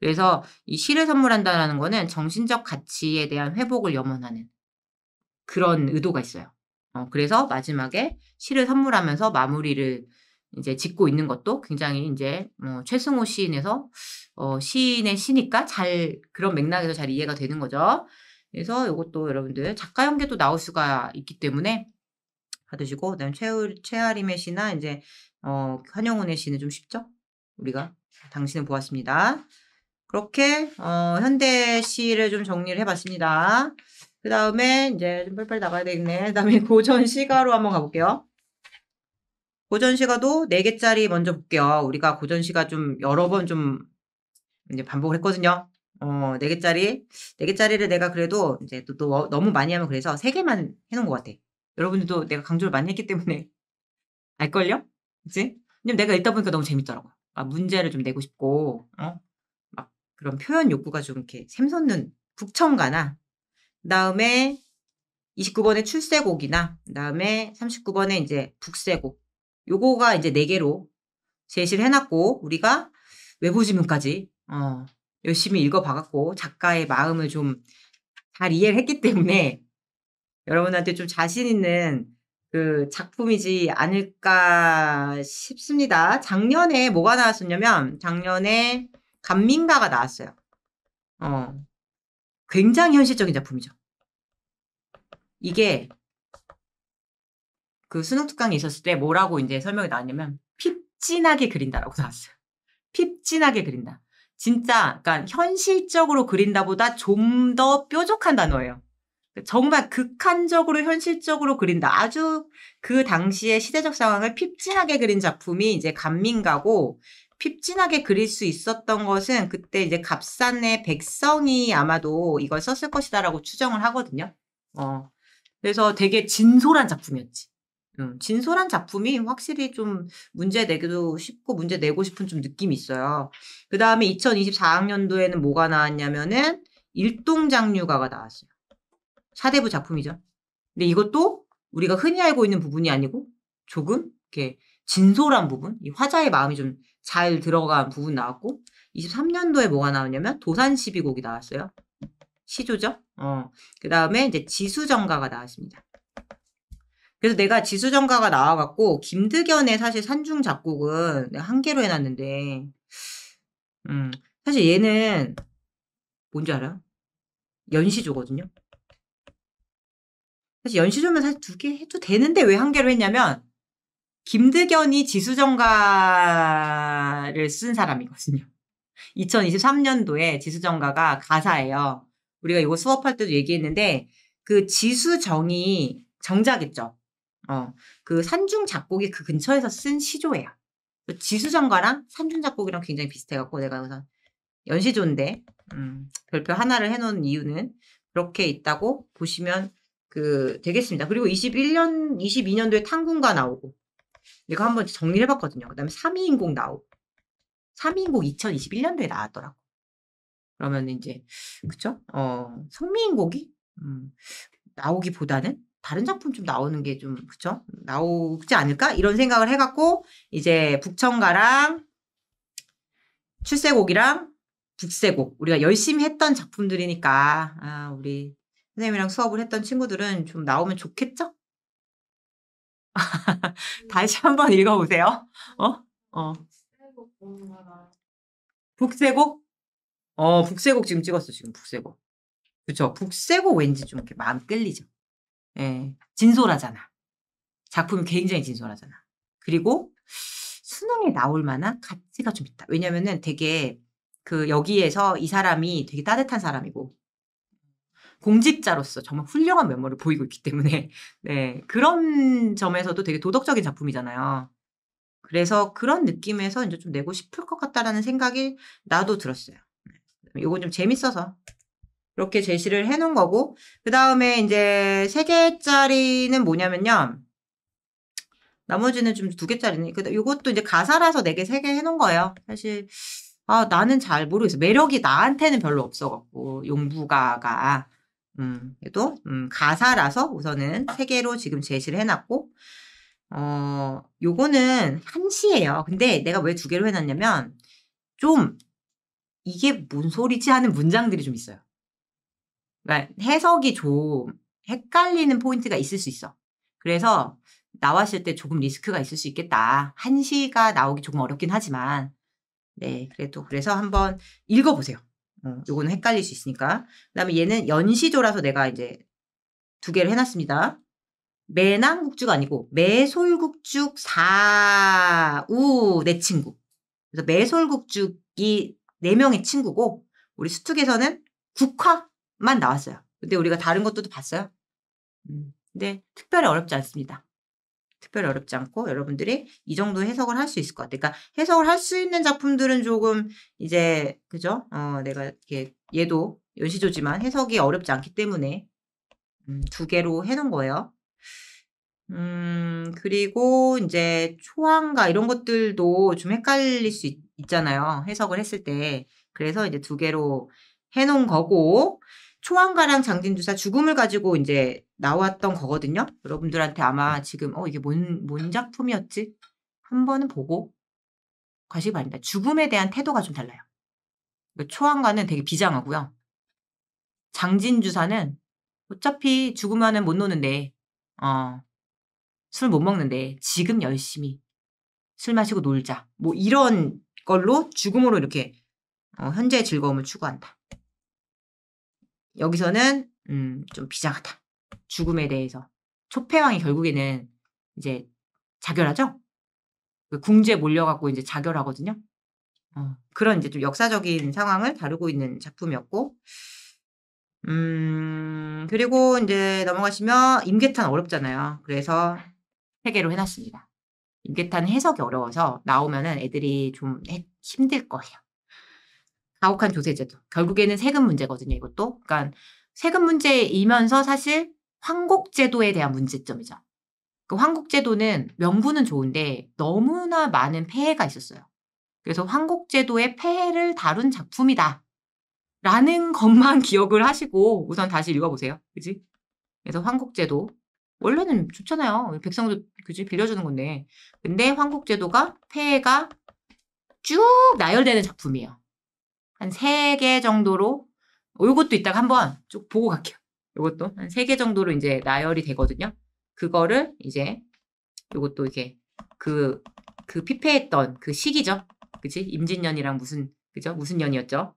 그래서 이 시를 선물한다라는 거는 정신적 가치에 대한 회복을 염원하는 그런 의도가 있어요. 그래서 마지막에 시를 선물하면서 마무리를 이제 짓고 있는 것도 굉장히 이제 최승호 시인에서 시인의 시니까 그런 맥락에서 잘 이해가 되는 거죠. 그래서 이것도 여러분들 작가 연계도 나올 수가 있기 때문에 받으시고 그다음에 최아림의 시나 이제 한영훈의 시는 좀 쉽죠? 우리가 당신을 보았습니다. 그렇게 현대 시를 좀 정리를 해봤습니다. 그 다음에 이제 좀 빨리빨리 나가야 되겠네. 그 다음에 고전 시가로 한번 가볼게요. 고전 시가도 4개짜리 먼저 볼게요. 우리가 고전 시가 좀 여러 번 좀 이제 반복을 했거든요. 4개짜리를 내가 그래도 이제 또 너무 많이 하면 그래서 3개만 해놓은 것 같아. 여러분들도 내가 강조를 많이 했기 때문에 알걸요? 그치? 왜냐면 내가 읽다 보니까 너무 재밌더라고. 문제를 좀 내고 싶고, 막 그런 표현 욕구가 좀 이렇게 샘솟는 북청가나, 그 다음에 29번에 출세곡이나, 그 다음에 39번에 이제 북세곡. 요거가 이제 4개로 제시를 해놨고, 우리가 외부지문까지, 열심히 읽어봐갖고, 작가의 마음을 좀 잘 이해를 했기 때문에, 여러분한테 좀 자신 있는 그 작품이지 않을까 싶습니다. 작년에 뭐가 나왔었냐면, 작년에 간민가가 나왔어요. 굉장히 현실적인 작품이죠. 이게 그 수능 특강이 있었을 때 뭐라고 이제 설명이 나왔냐면 핍진하게 그린다라고 나왔어요. 핍진하게 그린다. 진짜 그러니까 현실적으로 그린다보다 좀 더 뾰족한 단어예요. 정말 극한적으로 현실적으로 그린다. 아주 그 당시의 시대적 상황을 핍진하게 그린 작품이 이제 간민가고, 핍진하게 그릴 수 있었던 것은 그때 이제 갑산의 백성이 아마도 이걸 썼을 것이다라고 추정을 하거든요. 그래서 되게 진솔한 작품이었지. 진솔한 작품이 확실히 좀 문제 내기도 쉽고 문제 내고 싶은 좀 느낌이 있어요. 그 다음에 2024학년도에는 뭐가 나왔냐면은 일동장류가가 나왔어요. 사대부 작품이죠. 근데 이것도 우리가 흔히 알고 있는 부분이 아니고 조금 이렇게 진솔한 부분, 이 화자의 마음이 좀 잘 들어간 부분 나왔고, 23년도에 뭐가 나왔냐면 도산시비곡이 나왔어요. 시조죠. 그 다음에 이제 지수정가가 나왔습니다. 그래서 내가 지수정가가 나와갖고 김득연의 사실 산중 작곡은 내가 한 개로 해놨는데, 사실 얘는 뭔지 알아요? 연시조거든요. 사실 연시조면 사실 2개 해도 되는데 왜 한 개로 했냐면, 김득연이 지수정가를 쓴 사람이거든요. 2023년도에 지수정가가 가사예요. 우리가 이거 수업할 때도 얘기했는데, 그 지수정이 정자겠죠. 그 산중 작곡이 그 근처에서 쓴 시조예요. 지수정가랑 산중 작곡이랑 굉장히 비슷해갖고 내가 그래서 연시조인데 별표 하나를 해놓은 이유는 그렇게 있다고 보시면 되겠습니다. 그리고 22년도에 탕군가 나오고, 이거 한번 정리를 해봤거든요. 그 다음에 3위인곡 나오고, 3위인곡 2021년도에 나왔더라고. 그러면 이제, 그쵸? 성미인곡이 나오기보다는 다른 작품 좀 나오는 게 좀, 그쵸? 나오지 않을까? 이런 생각을 해갖고, 이제 북청가랑 출세곡이랑 북세곡, 우리가 열심히 했던 작품들이니까, 우리 선생님이랑 수업을 했던 친구들은 좀 나오면 좋겠죠? 다시 한번 읽어보세요. 북세곡? 북세곡 지금 찍었어, 지금 북세곡. 그쵸? 북세곡 왠지 좀 이렇게 마음 끌리죠? 예. 진솔하잖아. 작품이 굉장히 진솔하잖아. 그리고 수능에 나올 만한 가치가 좀 있다. 왜냐면은 되게 여기에서 이 사람이 되게 따뜻한 사람이고, 공직자로서 정말 훌륭한 면모를 보이고 있기 때문에, 네. 그런 점에서도 되게 도덕적인 작품이잖아요. 그래서 그런 느낌에서 이제 좀 내고 싶을 것 같다라는 생각이 나도 들었어요. 요거 좀 재밌어서 이렇게 제시를 해 놓은 거고, 그다음에 이제 3개짜리는 뭐냐면요. 나머지는 좀 2개짜리네. 요것도 이제 가사라서 4개, 3개 해 놓은 거예요. 사실 나는 잘 모르겠어요. 매력이 나한테는 별로 없어 갖고 용부가가. 그래도 가사라서 우선은 3개로 지금 제시를 해 놨고, 요거는 한시예요. 근데 내가 왜 2개로 해 놨냐면, 좀 이게 뭔 소리지 하는 문장들이 좀 있어요. 그러니까 해석이 좀 헷갈리는 포인트가 있을 수 있어. 그래서 나왔을 때 조금 리스크가 있을 수 있겠다. 한시가 나오기 조금 어렵긴 하지만, 네, 그래서 한번 읽어보세요. 요거는 헷갈릴 수 있으니까. 그 다음에 얘는 연시조라서 내가 이제 2개를 해놨습니다. 매낭국주가 아니고 매솔국죽 사우 내 친구. 그래서 매솔국죽이 4명의 친구고, 우리 수특에서는 국화만 나왔어요. 근데 우리가 다른 것도 봤어요. 근데 특별히 어렵지 않습니다. 특별히 어렵지 않고 여러분들이 이 정도 해석을 할 수 있을 것 같아요. 그러니까 해석을 할 수 있는 작품들은 조금 이제, 그죠? 내가 이렇게 얘도 연시조지만 해석이 어렵지 않기 때문에 2개로 해놓은 거예요. 그리고 이제 초안가 이런 것들도 좀 헷갈릴 수 있잖아요. 해석을 했을 때. 그래서 이제 2개로 해놓은 거고, 초안가랑 장진주사 죽음을 가지고 이제 나왔던 거거든요. 여러분들한테 아마 지금 이게 뭔 작품이었지? 한 번은 보고 가시기 바랍니다. 죽음에 대한 태도가 좀 달라요. 초안가는 되게 비장하고요. 장진주사는 어차피 죽으면은 못 노는데, 술 못 먹는데 지금 열심히 술 마시고 놀자. 뭐 이런 걸로 죽음으로 이렇게 현재의 즐거움을 추구한다. 여기서는 좀 비장하다. 죽음에 대해서. 초패왕이 결국에는 이제 자결하죠? 궁지에 몰려갖고 이제 자결하거든요. 그런 이제 좀 역사적인 상황을 다루고 있는 작품이었고, 그리고 이제 넘어가시면 임계탄 어렵잖아요. 그래서 3개로 해놨습니다. 임계탄 해석이 어려워서 나오면은 애들이 좀 힘들 거예요. 가혹한 조세제도. 결국에는 세금 문제거든요, 이것도. 그러니까 세금 문제이면서 사실 황곡제도에 대한 문제점이죠. 그 황곡제도는 명분은 좋은데 너무나 많은 폐해가 있었어요. 그래서 황곡제도의 폐해를 다룬 작품이다. 라는 것만 기억을 하시고 우선 다시 읽어보세요. 그지? 그래서 황곡제도. 원래는 좋잖아요. 백성도 그지? 빌려주는 건데. 근데 황곡제도가 폐해가 쭉 나열되는 작품이에요. 한 3개 정도로, 요것도 이따가 한번 쭉 보고 갈게요. 요것도 한 3개 정도로 이제 나열이 되거든요. 그거를 이제 요것도 이게 그 피폐했던 그 시기죠. 그치? 임진년이랑 그죠? 무슨 년이었죠?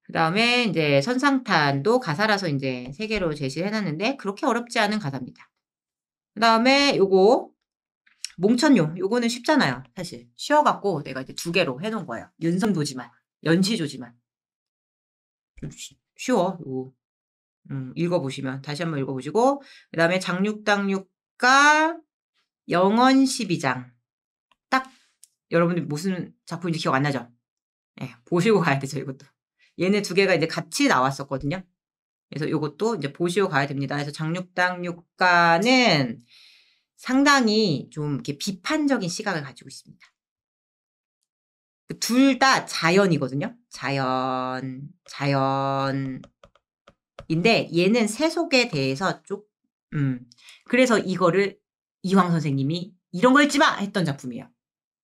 그 다음에 이제 선상탄도 가사라서 이제 3개로 제시를 해놨는데 그렇게 어렵지 않은 가사입니다. 그 다음에 요거 몽천요. 요거는 쉽잖아요. 사실 쉬워갖고 내가 이제 2개로 해놓은 거예요. 윤성도지만 연시조지만 쉬워. 요거. 읽어보시면 다시 한번 읽어보시고 그 다음에 장육당육가 영원 12장 딱 여러분들 무슨 작품인지 기억 안 나죠? 네, 보시고 가야 되죠. 이것도 얘네 2개가 이제 같이 나왔었거든요. 그래서 이것도 이제 보시고 가야 됩니다. 그래서 장육당육가는 상당히 좀 이렇게 비판적인 시각을 가지고 있습니다. 둘 다 자연이거든요. 자연인데 얘는 세속에 대해서 그래서 이거를 이황 선생님이 이런 거 읽지 마! 했던 작품이에요.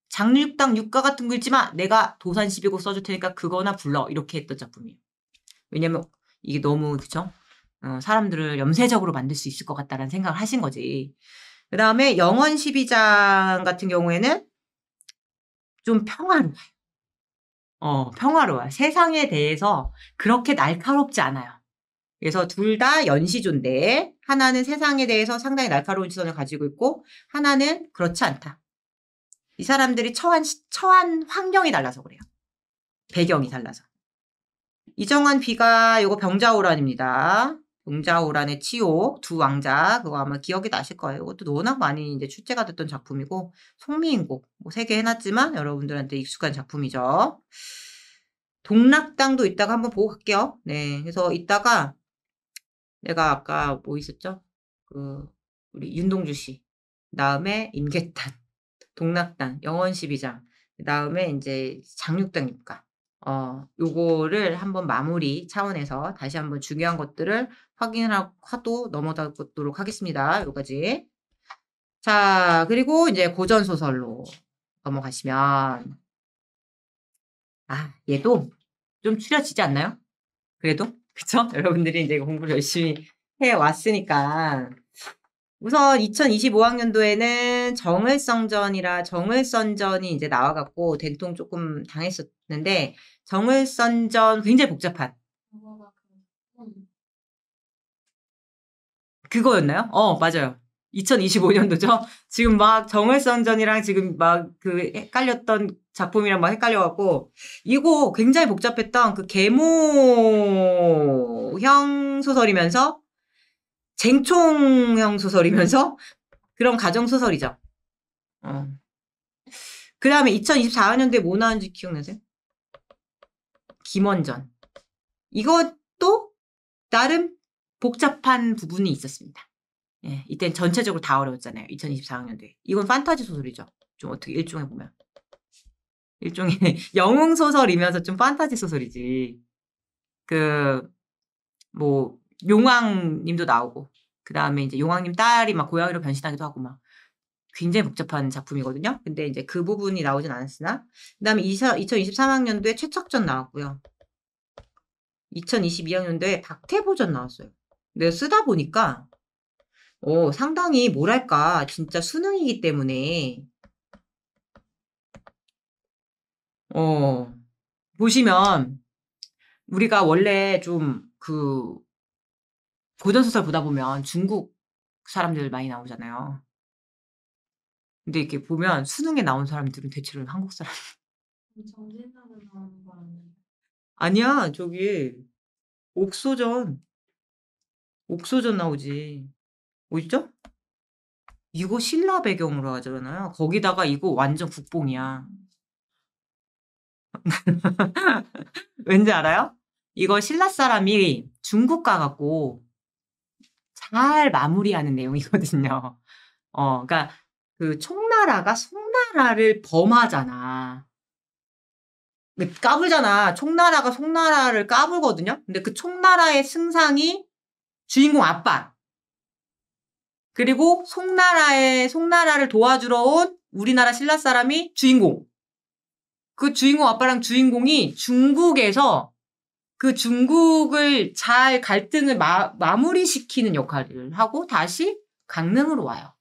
장육당 육가 같은 거 읽지 마! 내가 도산 12곡 써줄 테니까 그거나 불러. 이렇게 했던 작품이에요. 왜냐면 이게 너무 그쵸? 사람들을 염세적으로 만들 수 있을 것 같다라는 생각을 하신 거지. 그 다음에 영원 12장 같은 경우에는 좀 평화로워요. 평화로워요. 세상에 대해서 그렇게 날카롭지 않아요. 그래서 둘 다 연시조인데 하나는 세상에 대해서 상당히 날카로운 시선을 가지고 있고 하나는 그렇지 않다. 이 사람들이 처한 환경이 달라서 그래요. 배경이 달라서. 이정환 비가 요거 병자호란입니다. 병자호란의 치욕 두 왕자 그거 아마 기억이 나실 거예요. 이것도 워낙 많이 이제 출제가 됐던 작품이고 송미인곡 뭐 3개 해놨지만 여러분들한테 익숙한 작품이죠. 동락당도 이따가 한번 보고 갈게요. 네, 그래서 이따가 내가 아까 뭐 있었죠? 우리 윤동주 씨. 그다음에 임계탄, 동락당, 영원 12장. 그다음에 이제 장육당입니까? 요거를 한번 마무리 차원에서 다시 한번 중요한 것들을 확인하고 넘어가도록 하겠습니다. 요까지. 자, 그리고 이제 고전 소설로 넘어가시면 얘도 좀 추려지지 않나요? 그래도 그쵸? 여러분들이 이제 공부를 열심히 해 왔으니까 우선 2025학년도에는 정을성전이 이제 나와갖고 된통 조금 당했었는데 정을선전 굉장히 복잡한 그거였나요? 맞아요. 2025년도죠. 지금 막 정을선전이랑 지금 막 그 헷갈렸던 작품이랑 막 헷갈려갖고 이거 굉장히 복잡했던 그 계모형 소설이면서 쟁총형 소설이면서 그런 가정소설이죠. 그 다음에 2024학년도에 뭐 나왔는지 기억나세요? 김원전. 이것도 나름 복잡한 부분이 있었습니다. 예, 이땐 전체적으로 다 어려웠잖아요. 2024학년도에. 이건 판타지 소설이죠. 좀 어떻게 일종의 보면. 일종의 영웅소설이면서 좀 판타지 소설이지. 뭐 용왕님도 나오고 그 다음에 이제 용왕님 딸이 막 고양이로 변신하기도 하고 막 굉장히 복잡한 작품이거든요. 근데 이제 그 부분이 나오진 않았으나 그 다음에 2023학년도에 최척전 나왔고요. 2022학년도에 박태보전 나왔어요. 내가 쓰다 보니까 상당히 뭐랄까 진짜 수능이기 때문에 보시면 우리가 원래 좀 고전소설 보다 보면 중국 사람들 많이 나오잖아요. 근데 이렇게 보면 수능에 나온 사람들은 대체로 한국 사람. 정신사는 나오는 거 아니에요? 아니야, 저기 옥소전. 옥소전 나오지. 뭐 있죠? 이거 신라 배경으로 하잖아요. 거기다가 이거 완전 국뽕이야. 왠지 알아요? 이거 신라 사람이 중국 가갖고 잘 마무리하는 내용이거든요. 그러니까 그 총나라가 송나라를 범하잖아. 까불잖아. 총나라가 송나라를 까불거든요. 근데 그 총나라의 승상이 주인공 아빠. 그리고 송나라를 도와주러 온 우리나라 신라 사람이 주인공. 그 주인공 아빠랑 주인공이 중국에서 그 중국을 잘 갈등을 마무리시키는 역할을 하고 다시 강릉으로 와요.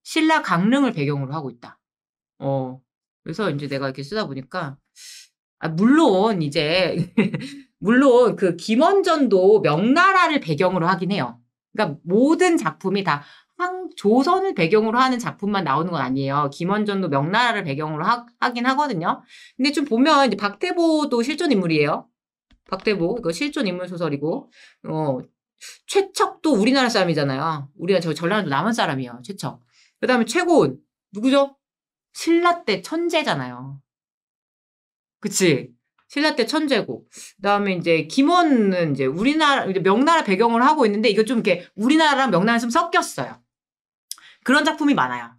신라 강릉을 배경으로 하고 있다. 그래서 이제 내가 이렇게 쓰다 보니까 물론 이제 물론 그 김원전도 명나라를 배경으로 하긴 해요. 그러니까 모든 작품이 다 조선을 배경으로 하는 작품만 나오는 건 아니에요. 김원전도 명나라를 배경으로 하긴 하거든요. 근데 좀 보면 이제 박태보도 실존 인물이에요. 박태보 이거 실존 인물 소설이고 최척도 우리나라 사람이잖아요. 우리가 저 전라도 남한 사람이에요. 최척. 그다음에 최고은 누구죠? 신라 때 천재잖아요. 그치? 신라 때 천재고. 그다음에 이제 김원은 이제 이제 명나라 배경을 하고 있는데 이거 좀 이렇게 우리나라랑 명나라 좀 섞였어요. 그런 작품이 많아요.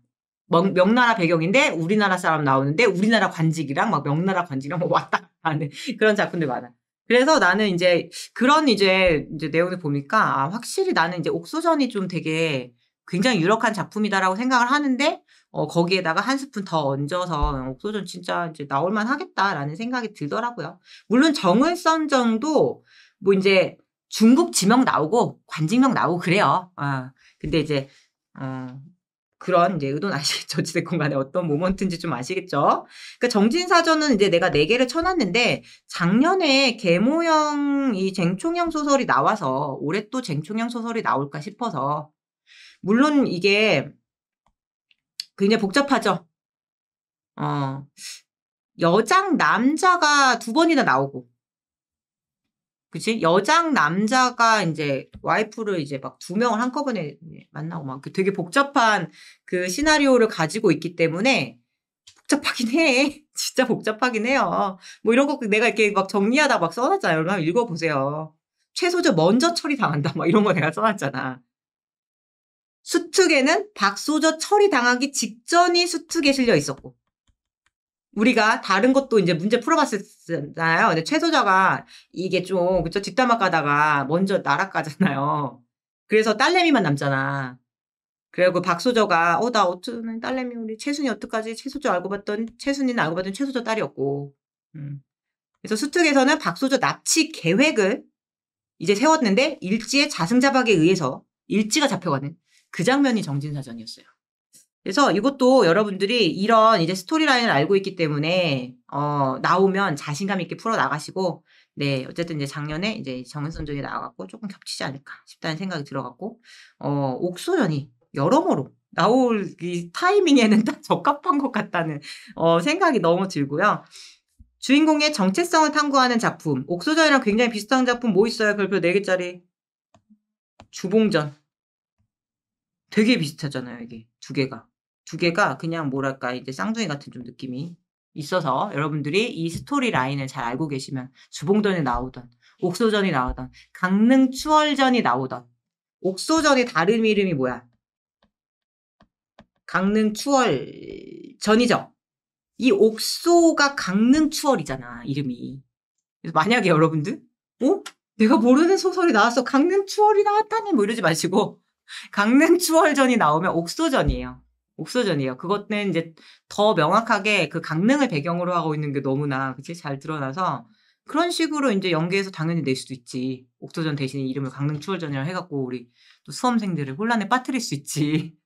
명나라 배경인데 우리나라 사람 나오는데 우리나라 관직이랑 막 명나라 관직이랑 뭐 왔다 갔다 하는 그런 작품들 많아. 그래서 나는 이제 그런 이제 내용을 보니까 확실히 나는 이제 옥소전이 좀 되게 굉장히 유력한 작품이다라고 생각을 하는데 거기에다가 한 스푼 더 얹어서 옥소전 진짜 이제 나올만 하겠다라는 생각이 들더라고요. 물론 정을선정도 뭐 이제 중국 지명 나오고 관직명 나오고 그래요. 근데 이제 그런 이제 의도는 아시겠죠? 어찌됐건 간에 어떤 모먼트인지 좀 아시겠죠? 그러니까 정진사전은 이제 내가 4개를 쳐놨는데 작년에 계모형 이 쟁총형 소설이 나와서 올해 또 쟁총형 소설이 나올까 싶어서 물론 이게 굉장히 복잡하죠. 여장 남자가 2번이나 나오고 그치? 여장 남자가 이제 와이프를 이제 막 2명을 한꺼번에 만나고 막 되게 복잡한 그 시나리오를 가지고 있기 때문에 복잡하긴 해. 진짜 복잡하긴 해요. 뭐 이런 거 내가 이렇게 막 정리하다 막 써놨잖아요. 한번 읽어보세요. 최소저 먼저 처리당한다. 막 이런 거 내가 써놨잖아. 수특에는 박소저 처리당하기 직전이 수특에 실려 있었고. 우리가 다른 것도 이제 문제 풀어봤었잖아요. 근데 최소자가 이게 좀, 그쵸? 뒷담화 까다가 먼저 날아가잖아요. 그래서 딸내미만 남잖아. 그리고 박소저가, 나 어쩌면 딸내미 우리 채순이 어떡하지? 최소저 알고 봤더니, 채순이는 알고 봤더니 최소저 딸이었고. 그래서 수특에서는 박소저 납치 계획을 이제 세웠는데, 일지의 자승자박에 의해서 일지가 잡혀가는 그 장면이 정진사전이었어요. 그래서 이것도 여러분들이 이런 이제 스토리라인을 알고 있기 때문에 나오면 자신감 있게 풀어 나가시고 네 어쨌든 이제 작년에 이제 정은선전이 나와갖고 조금 겹치지 않을까 싶다는 생각이 들어갖고 옥소전이 여러모로 나올 이 타이밍에는 딱 적합한 것 같다는 생각이 너무 들고요. 주인공의 정체성을 탐구하는 작품 옥소전이랑 굉장히 비슷한 작품 뭐 있어요? 별표 4개짜리 주봉전 되게 비슷하잖아요 이게 두 개가 그냥 뭐랄까 이제 쌍둥이 같은 좀 느낌이 있어서 여러분들이 이 스토리 라인을 잘 알고 계시면 주봉전이 나오던 옥소전이 나오던 강릉 추월전이 나오던 옥소전의 다른 이름이 뭐야? 강릉 추월전이죠. 이 옥소가 강릉 추월이잖아 이름이. 그래서 만약에 여러분들 내가 모르는 소설이 나왔어 강릉 추월이 나왔다니 뭐 이러지 마시고 강릉 추월전이 나오면 옥소전이에요. 옥소전이에요. 그것은 이제 더 명확하게 그 강릉을 배경으로 하고 있는 게 너무나 그치 잘 드러나서 그런 식으로 이제 연계해서 당연히 낼 수도 있지. 옥소전 대신에 이름을 강릉 추월전이라고 해갖고 우리 또 수험생들을 혼란에 빠뜨릴 수 있지.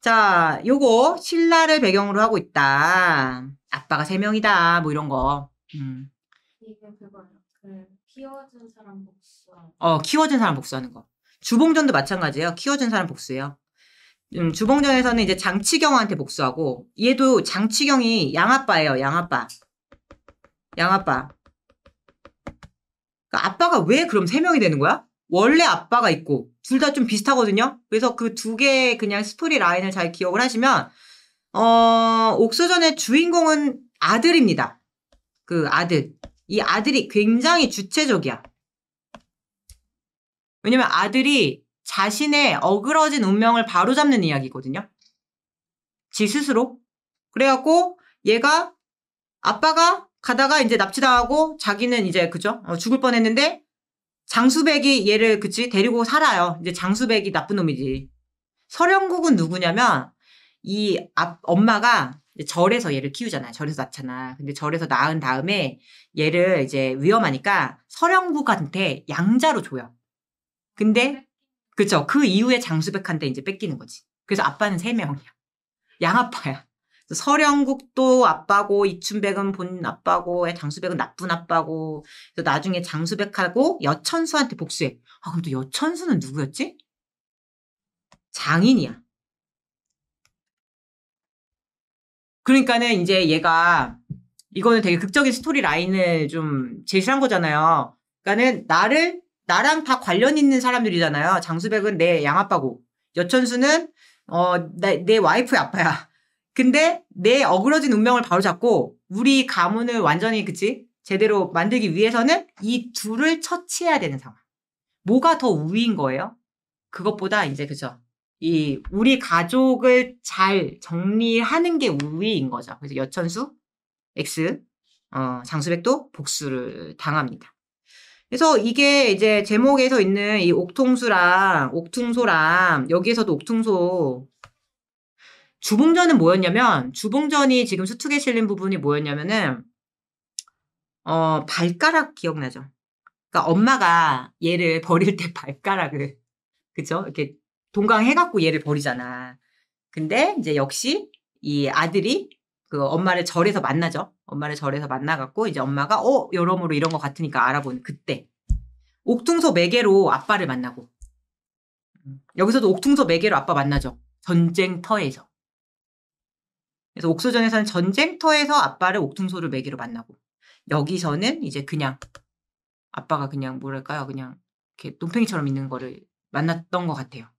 자, 요거 신라를 배경으로 하고 있다. 아빠가 3명이다. 뭐 이런 거. 이게 그거예요. 그 키워준 사람 복수. 키워준 사람 복수하는 거. 주봉전도 마찬가지예요. 키워준 사람 복수예요. 주봉전에서는 이제 장치경한테 복수하고 얘도 장치경이 양아빠예요. 양아빠. 그러니까 아빠가 왜 그럼 3명이 되는 거야? 원래 아빠가 있고 둘 다 좀 비슷하거든요. 그래서 그 두 개의 그냥 스토리 라인을 잘 기억을 하시면 옥소전의 주인공은 아들입니다. 그 아들. 이 아들이 굉장히 주체적이야. 왜냐면 아들이 자신의 어그러진 운명을 바로잡는 이야기거든요. 지 스스로. 그래갖고 얘가 아빠가 가다가 이제 납치당하고 자기는 이제 그죠? 죽을 뻔했는데 장수백이 얘를 그치 데리고 살아요. 이제 장수백이 나쁜 놈이지. 서령국은 누구냐면 이 엄마가 이제 절에서 얘를 키우잖아요. 절에서 낳잖아. 근데 절에서 낳은 다음에 얘를 이제 위험하니까 서령국한테 양자로 줘요. 근데 그쵸? 그 이후에 장수백한테 이제 뺏기는 거지. 그래서 아빠는 3명이야. 양아빠야. 서령국도 아빠고 이춘백은 본 아빠고 장수백은 나쁜 아빠고 그래서 나중에 장수백하고 여천수한테 복수해. 아 그럼 또 여천수는 누구였지? 장인이야. 그러니까는 이제 얘가 이거는 되게 극적인 스토리 라인을 좀 제시한 거잖아요. 그러니까는 나랑 다 관련 있는 사람들이잖아요. 장수백은 내 양아빠고 여천수는 내 와이프의 아빠야. 근데 내 어그러진 운명을 바로잡고 우리 가문을 완전히 그치 제대로 만들기 위해서는 이 둘을 처치해야 되는 상황. 뭐가 더 우위인 거예요? 그것보다 이제 그죠. 이 우리 가족을 잘 정리하는 게 우위인 거죠. 그래서 여천수 X 장수백도 복수를 당합니다. 그래서 이게 이제 제목에서 있는 이 옥통수랑 옥퉁소랑 여기에서도 옥퉁소 주봉전은 뭐였냐면 주봉전이 지금 수특에 실린 부분이 뭐였냐면은 발가락 기억나죠? 그러니까 엄마가 얘를 버릴 때 발가락을 그죠? 이렇게 동강해갖고 얘를 버리잖아. 근데 이제 역시 이 아들이 그 엄마를 절에서 만나죠. 엄마를 절에서 만나갖고 이제 엄마가 여러모로 이런 것 같으니까 알아보는 그때 옥퉁소 매개로 아빠를 만나고 여기서도 옥퉁소 매개로 아빠 만나죠. 전쟁터에서. 그래서 옥소전에서는 전쟁터에서 아빠를 옥퉁소를 매개로 만나고 여기서는 이제 그냥 아빠가 그냥 뭐랄까요? 그냥 이렇게 논팽이처럼 있는 거를 만났던 것 같아요.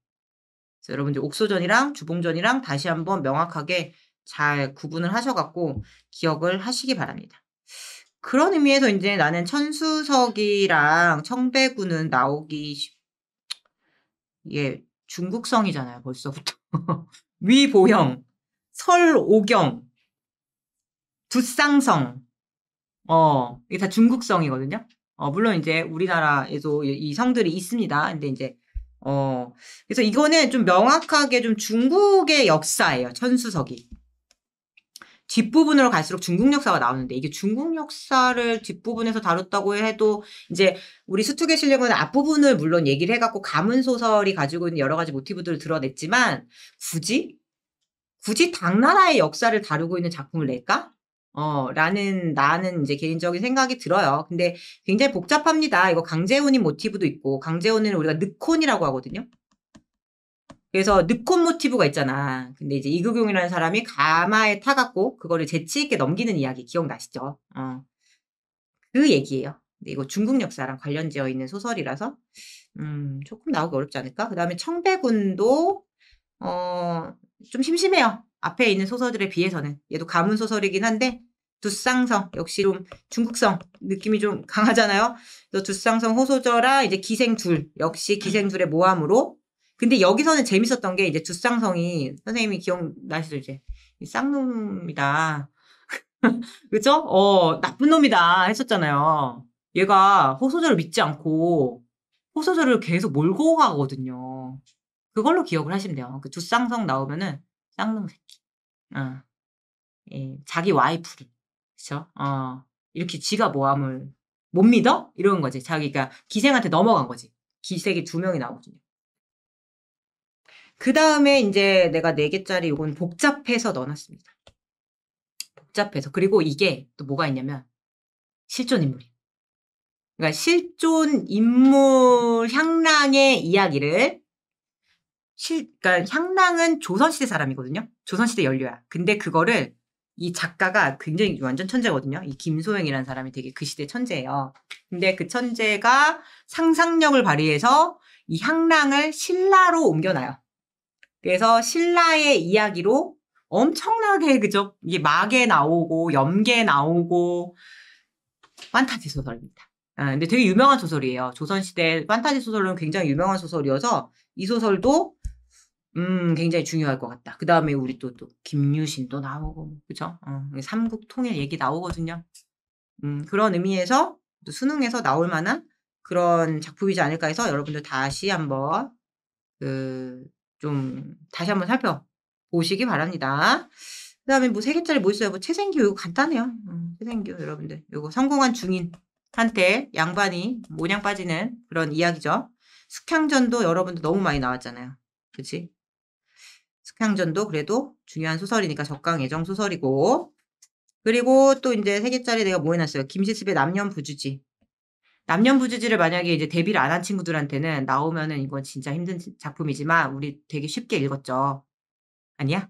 그래서 여러분들 옥소전이랑 주봉전이랑 다시 한번 명확하게 잘 구분을 하셔갖고 기억을 하시기 바랍니다. 그런 의미에서 이제 나는 천수석이랑 청배구는 나오기 이게 중국성이잖아요. 벌써부터. 위보형, 설오경, 두쌍성 이게 다 중국성이거든요. 물론 이제 우리나라에도 이 성들이 있습니다. 근데 이제 그래서 이거는 좀 명확하게 좀 중국의 역사예요. 천수석이. 뒷부분으로 갈수록 중국 역사가 나오는데 이게 중국 역사를 뒷부분에서 다뤘다고 해도 이제 우리 수특에 실력은 앞부분을 물론 얘기를 해갖고 가문소설이 가지고 있는 여러 가지 모티브들을 드러냈지만 굳이 당나라의 역사를 다루고 있는 작품을 낼까? 나는 이제 개인적인 생각이 들어요. 근데 굉장히 복잡합니다. 이거 강제훈이 모티브도 있고, 강제훈은 우리가 늑혼이라고 하거든요. 그래서 늑혼 모티브가 있잖아. 근데 이제 이극용이라는 사람이 가마에 타갖고, 그거를 재치있게 넘기는 이야기 기억나시죠? 그 얘기예요. 근데 이거 중국 역사랑 관련되어 있는 소설이라서, 조금 나오기 어렵지 않을까? 그 다음에 청배군도, 좀 심심해요. 앞에 있는 소설들에 비해서는. 얘도 가문 소설이긴 한데 두쌍성 역시 좀 중국성 느낌이 좀 강하잖아요. 그래서 두쌍성 호소저라 이제 기생둘 역시 기생둘의 모함으로. 근데 여기서는 재밌었던 게 이제 두쌍성이 선생님이 기억나시죠? 이제 이 쌍놈이다. 그죠? 나쁜 놈이다 했었잖아요. 얘가 호소저를 믿지 않고 호소저를 계속 몰고 가거든요. 그걸로 기억을 하시면 돼요. 그 두쌍성 나오면은 쌍놈 새끼. 예, 자기 와이프를. 그쵸? 이렇게 지가 모함을 못 믿어? 이런 거지. 자기가 기생한테 넘어간 거지. 기생이 2명이 나오거든요. 그 다음에 이제 내가 4개짜리 요건 복잡해서 넣어놨습니다. 복잡해서. 그리고 이게 또 뭐가 있냐면 실존 인물이. 그러니까 실존 인물 향랑의 이야기를 그러니까 향랑은 조선시대 사람이거든요. 조선시대 연료야. 근데 그거를 이 작가가 굉장히 완전 천재거든요. 이 김소영이라는 사람이 되게 그 시대 천재예요. 근데 그 천재가 상상력을 발휘해서 이 향랑을 신라로 옮겨놔요. 그래서 신라의 이야기로 엄청나게 그죠? 이게 막에 나오고 염계 나오고 판타지 소설입니다. 근데 되게 유명한 소설이에요. 조선시대 판타지 소설로는 굉장히 유명한 소설이어서 이 소설도 굉장히 중요할 것 같다. 그 다음에 우리 또 김유신도 나오고, 그죠? 삼국 통일 얘기 나오거든요. 그런 의미에서 또 수능에서 나올 만한 그런 작품이지 않을까 해서 여러분들 다시 한번 다시 한번 살펴보시기 바랍니다. 그 다음에 뭐 3개짜리 뭐 있어요? 뭐 채생교 이거 간단해요. 채생교 여러분들. 요거 성공한 중인한테 양반이 모냥 빠지는 그런 이야기죠. 숙향전도 여러분들 너무 많이 나왔잖아요. 그치? 숙향전도 그래도 중요한 소설이니까 적강 애정 소설이고. 그리고 또 이제 3개짜리 내가 뭐 해놨어요? 김시습의 남년부주지. 남년부주지를 만약에 이제 데뷔를 안 한 친구들한테는 나오면은 이건 진짜 힘든 작품이지만 우리 되게 쉽게 읽었죠. 아니야?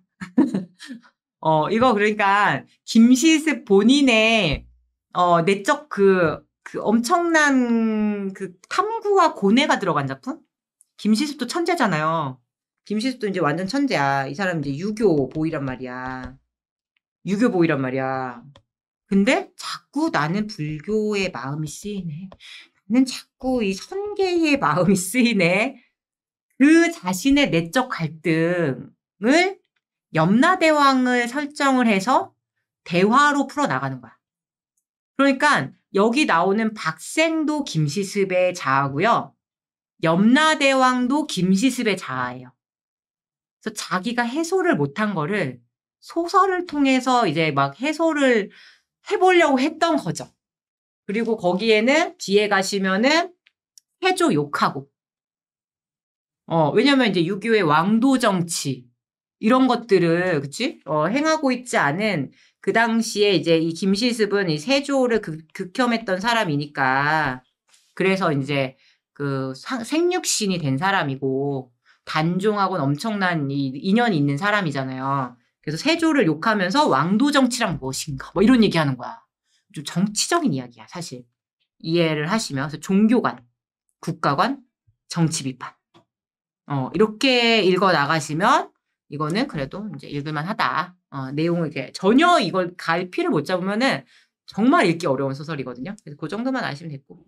이거 그러니까 김시습 본인의 내적 그 엄청난 그 탐구와 고뇌가 들어간 작품? 김시습도 천재잖아요. 김시습도 이제 완전 천재야. 이 사람 이제 유교 보이란 말이야. 유교 보이란 말이야. 근데 자꾸 나는 불교의 마음이 쓰이네. 나는 자꾸 이 선계의 마음이 쓰이네. 그 자신의 내적 갈등을 염라대왕을 설정을 해서 대화로 풀어나가는 거야. 그러니까 여기 나오는 박생도 김시습의 자아고요. 염라대왕도 김시습의 자아예요. 그래서 자기가 해소를 못한 거를 소설을 통해서 이제 막 해소를 해보려고 했던 거죠. 그리고 거기에는 뒤에 가시면은 해조 욕하고, 왜냐면 이제 유교의 왕도 정치, 이런 것들을, 그치? 행하고 있지 않은 그 당시에 이제 이 김시습은 이 세조를 극혐했던 사람이니까, 그래서 이제 그 생육신이 된 사람이고, 단종하고는 엄청난 인연이 있는 사람이잖아요. 그래서 세조를 욕하면서 왕도 정치란 무엇인가, 뭐 이런 얘기 하는 거야. 좀 정치적인 이야기야, 사실. 이해를 하시면. 그래서 종교관, 국가관, 정치 비판. 이렇게 읽어 나가시면 이거는 그래도 이제 읽을만 하다. 내용을 이렇게 전혀 이걸 갈피를 못 잡으면은 정말 읽기 어려운 소설이거든요. 그래서 그 정도만 아시면 됐고.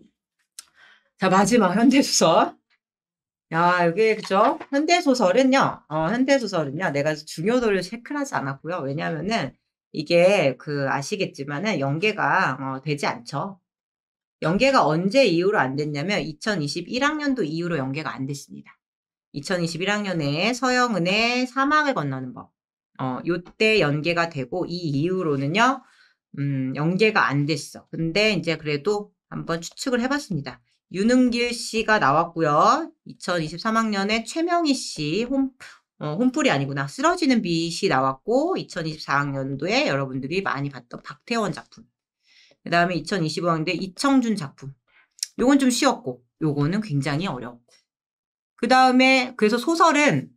자, 마지막 현대소설. 야, 여기, 그죠? 현대소설은요, 내가 중요도를 체크를 하지 않았고요. 왜냐면은 이게 아시겠지만은 연계가, 되지 않죠. 연계가 언제 이후로 안 됐냐면 2021학년도 이후로 연계가 안 됐습니다. 2021학년에 서영은의 사막을 건너는 법. 요때 연계가 되고 이 이후로는요, 연계가 안 됐어. 근데 이제 그래도 한번 추측을 해봤습니다. 윤은길 씨가 나왔고요. 2023학년에 최명희 씨, 홈플이 아니구나. 쓰러지는 빛이 나왔고, 2024학년도에 여러분들이 많이 봤던 박태원 작품. 그 다음에 2025학년도에 이청준 작품. 요건 좀 쉬웠고, 요거는 굉장히 어려웠고. 그 다음에, 그래서 소설은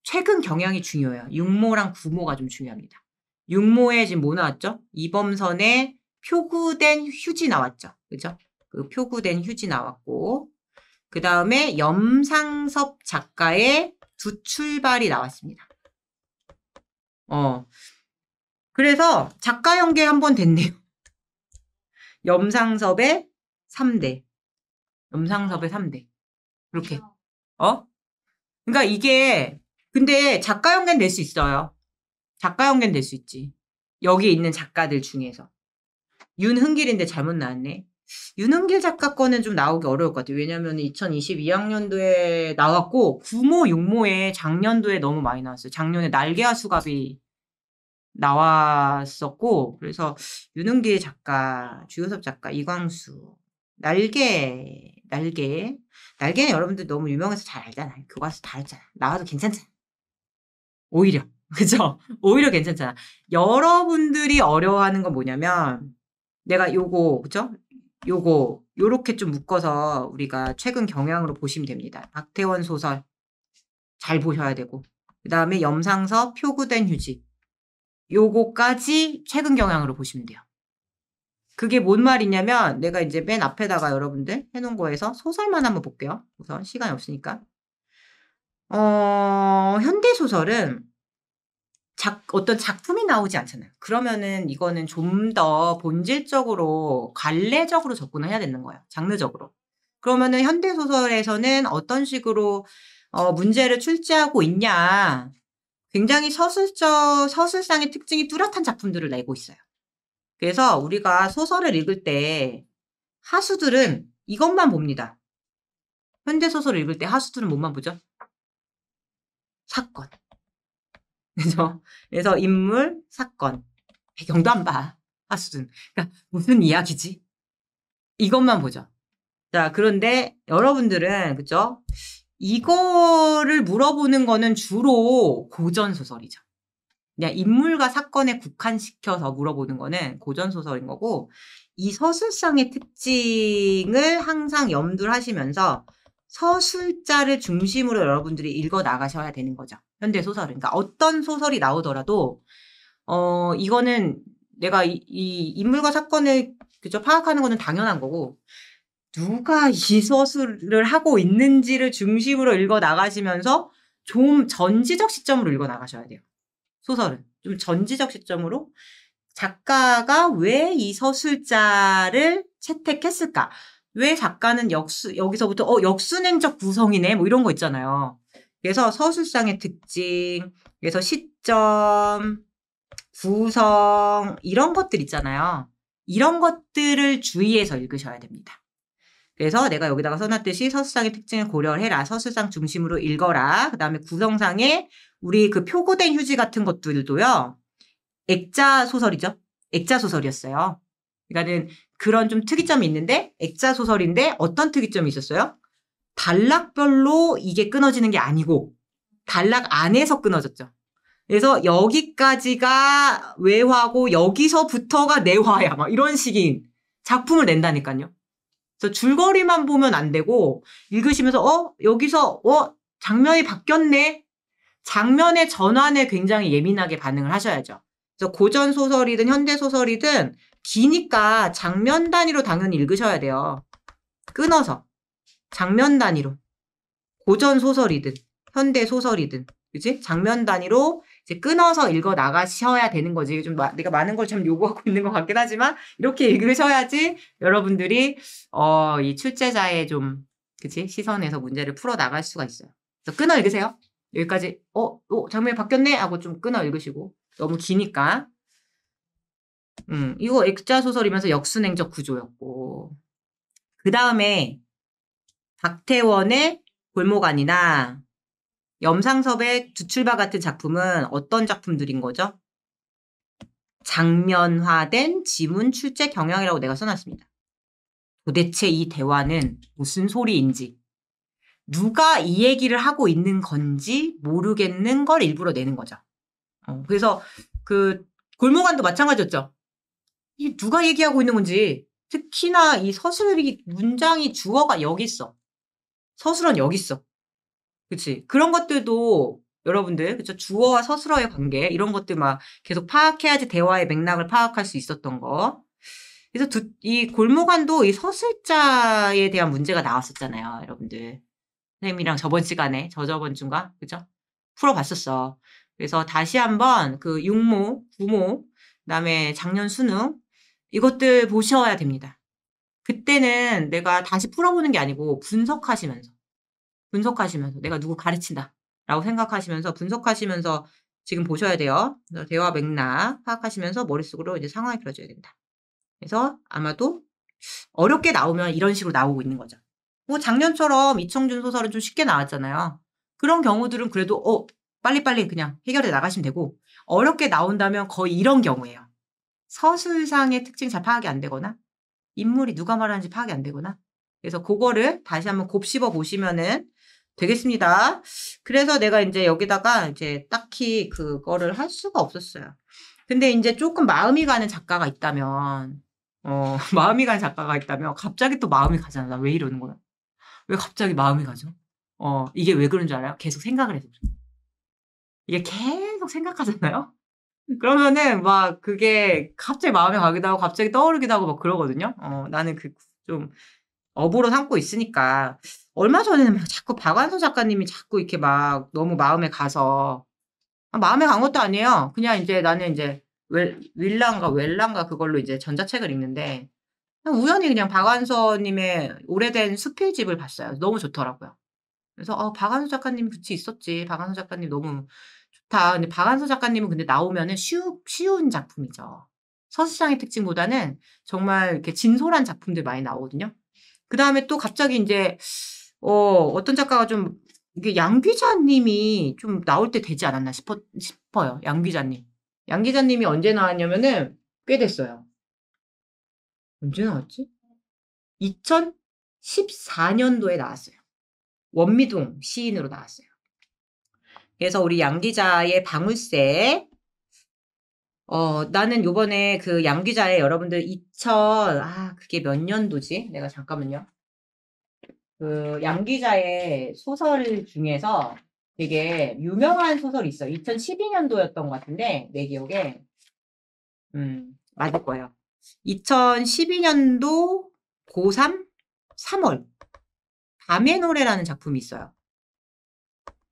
최근 경향이 중요해요. 육모랑 구모가 좀 중요합니다. 육모에 지금 뭐 나왔죠? 이범선의 표구된 휴지 나왔죠. 그죠? 그 표구된 휴지 나왔고, 그 다음에 염상섭 작가의 두 출발이 나왔습니다. 그래서 작가 연계 한번 됐네요. 염상섭의 3대. 염상섭의 3대. 이렇게. 그러니까 이게, 근데 작가 연계는 될 수 있어요. 작가 연계는 될 수 있지. 여기 있는 작가들 중에서. 윤흥길인데 잘못 나왔네. 윤흥길 작가 거는 좀 나오기 어려울 것 같아요. 왜냐면 2022학년도에 나왔고, 구모, 육모에 작년도에 너무 많이 나왔어요. 작년에 날개와 수갑이 나왔었고, 그래서 윤흥길 작가, 주효섭 작가, 이광수, 날개는 여러분들 너무 유명해서 잘 알잖아요. 교과서 다 알잖아. 나와도 괜찮잖아. 오히려. 그죠? 오히려 괜찮잖아. 여러분들이 어려워하는 건 뭐냐면, 내가 요거, 그죠? 요렇게 좀 묶어서 우리가 최근 경향으로 보시면 됩니다. 박태원 소설 잘 보셔야 되고, 그 다음에 염상섭 표구된 휴지. 요거까지 최근 경향으로 보시면 돼요. 그게 뭔 말이냐면 내가 이제 맨 앞에다가 여러분들 해놓은 거에서 소설만 한번 볼게요. 우선 시간이 없으니까. 현대소설은 어떤 작품이 나오지 않잖아요. 그러면은 이거는 좀 더 본질적으로 관례적으로 접근을 해야 되는 거예요. 장르적으로. 그러면은 현대소설에서는 어떤 식으로 문제를 출제하고 있냐. 굉장히 서술상의 특징이 뚜렷한 작품들을 내고 있어요. 그래서 우리가 소설을 읽을 때 하수들은 이것만 봅니다. 현대소설을 읽을 때 하수들은 뭐만 보죠? 사건. 그죠? 그래서 인물, 사건. 배경도 안 봐. 하수든. 그러니까 무슨 이야기지? 이것만 보죠. 자, 그런데 여러분들은, 그죠? 이거를 물어보는 거는 주로 고전소설이죠. 그냥 인물과 사건에 국한시켜서 물어보는 거는 고전소설인 거고, 이 서술상의 특징을 항상 염두를 하시면서 서술자를 중심으로 여러분들이 읽어 나가셔야 되는 거죠. 현대소설은. 그러니까 어떤 소설이 나오더라도, 이거는 내가 이 인물과 사건을 그저 파악하는 거는 당연한 거고, 누가 이 서술을 하고 있는지를 중심으로 읽어 나가시면서 좀 전지적 시점으로 읽어 나가셔야 돼요. 소설은. 좀 전지적 시점으로 작가가 왜 이 서술자를 채택했을까? 왜 작가는 여기서부터 역순행적 구성이네? 뭐 이런 거 있잖아요. 그래서 서술상의 특징, 그래서 시점, 구성, 이런 것들 있잖아요. 이런 것들을 주의해서 읽으셔야 됩니다. 그래서 내가 여기다가 써놨듯이 서술상의 특징을 고려해라. 서술상 중심으로 읽어라. 그 다음에 구성상에 우리 그 표고된 휴지 같은 것들도요. 액자 소설이죠. 액자 소설이었어요. 그러니까는 그런 좀 특이점이 있는데 액자 소설인데 어떤 특이점이 있었어요? 단락별로 이게 끊어지는 게 아니고 단락 안에서 끊어졌죠. 그래서 여기까지가 외화고 여기서부터가 내화야. 막 이런 식인 작품을 낸다니까요. 그래서 줄거리만 보면 안 되고 읽으시면서 여기서 장면이 바뀌었네. 장면의 전환에 굉장히 예민하게 반응을 하셔야죠. 그래서 고전 소설이든 현대 소설이든 기니까 장면 단위로 당연히 읽으셔야 돼요. 끊어서 장면 단위로. 고전 소설이든 현대 소설이든 그지? 장면 단위로 이제 끊어서 읽어 나가셔야 되는 거지. 좀 내가 많은 걸 좀 요구하고 있는 것 같긴 하지만 이렇게 읽으셔야지 여러분들이 이 출제자의 좀 그치? 시선에서 문제를 풀어 나갈 수가 있어요. 그래서 끊어 읽으세요. 여기까지 장면이 바뀌었네 하고 좀 끊어 읽으시고 너무 기니까. 이거 액자 소설이면서 역순행적 구조였고 그 다음에 박태원의 골목안이나 염상섭의 두출바 같은 작품은 어떤 작품들인 거죠? 장면화된 지문 출제 경향이라고 내가 써놨습니다. 도대체 이 대화는 무슨 소리인지 누가 이 얘기를 하고 있는 건지 모르겠는 걸 일부러 내는 거죠. 그래서 그 골목안도 마찬가지였죠. 이 누가 얘기하고 있는 건지 특히나 이 서술이 문장이 주어가 여기 있어. 서술은 여기 있어. 그치? 그런 것들도 여러분들 그쵸? 주어와 서술어의 관계 이런 것들 막 계속 파악해야지 대화의 맥락을 파악할 수 있었던 거. 그래서 이 골목안도 이 서술자에 대한 문제가 나왔었잖아요, 여러분들. 선생님이랑 저번 시간에 저저번 주인가 그죠? 풀어봤었어. 그래서 다시 한번 그 육모, 구모, 그다음에 작년 수능 이것들 보셔야 됩니다. 그때는 내가 다시 풀어보는 게 아니고 분석하시면서 내가 누구 가르친다 라고 생각하시면서 분석하시면서 지금 보셔야 돼요. 그래서 대화 맥락 파악하시면서 머릿속으로 이제 상황이 그려져야 된다. 그래서 아마도 어렵게 나오면 이런 식으로 나오고 있는 거죠. 뭐 작년처럼 이청준 소설은 좀 쉽게 나왔잖아요. 그런 경우들은 그래도 빨리빨리 그냥 해결해 나가시면 되고 어렵게 나온다면 거의 이런 경우예요. 서술상의 특징 잘 파악이 안 되거나 인물이 누가 말하는지 파악이 안 되거나 그래서 그거를 다시 한번 곱씹어 보시면은 되겠습니다. 그래서 내가 이제 여기다가 이제 딱히 그거를 할 수가 없었어요. 근데 이제 조금 마음이 가는 작가가 있다면 마음이 가는 작가가 있다면 갑자기 또 마음이 가잖아. 나 왜 이러는 거야? 왜 갑자기 마음이 가죠? 이게 왜 그런 줄 알아요? 계속 생각을 해서 그래요. 이게 계속 생각하잖아요? 그러면은 막 그게 갑자기 마음에 가기도 하고 갑자기 떠오르기도 하고 막 그러거든요. 나는 그 좀 업으로 삼고 있으니까. 얼마 전에는 막 자꾸 박완서 작가님이 자꾸 이렇게 막 너무 마음에 가서 마음에 간 것도 아니에요. 그냥 이제 나는 이제 윌랑가 웰랑가 그걸로 이제 전자책을 읽는데 그냥 우연히 그냥 박완서님의 오래된 수필집을 봤어요. 너무 좋더라고요. 그래서 박완서 작가님 그치 있었지. 박완서 작가님 너무 좋다. 근데 박완서 작가님은 근데 나오면은 쉬운 작품이죠. 서시장의 특징보다는 정말 이렇게 진솔한 작품들 많이 나오거든요. 그 다음에 또 갑자기 이제 어떤 작가가 좀 이게 양 기자님이 좀 나올 때 되지 않았나 싶어요. 양 기자님. 양 기자님이 언제 나왔냐면은 꽤 됐어요. 언제 나왔지? 2014년도에 나왔어요. 원미둥 시인으로 나왔어요. 그래서 우리 양 기자의 방울새 나는 요번에 그 양 기자의 여러분들 그게 몇 년도지? 내가 잠깐만요. 그 양 기자의 소설 중에서 되게 유명한 소설이 있어요. 2012년도였던 것 같은데 내 기억에 맞을 거예요. 2012년도 고3 3월 밤의 노래라는 작품이 있어요.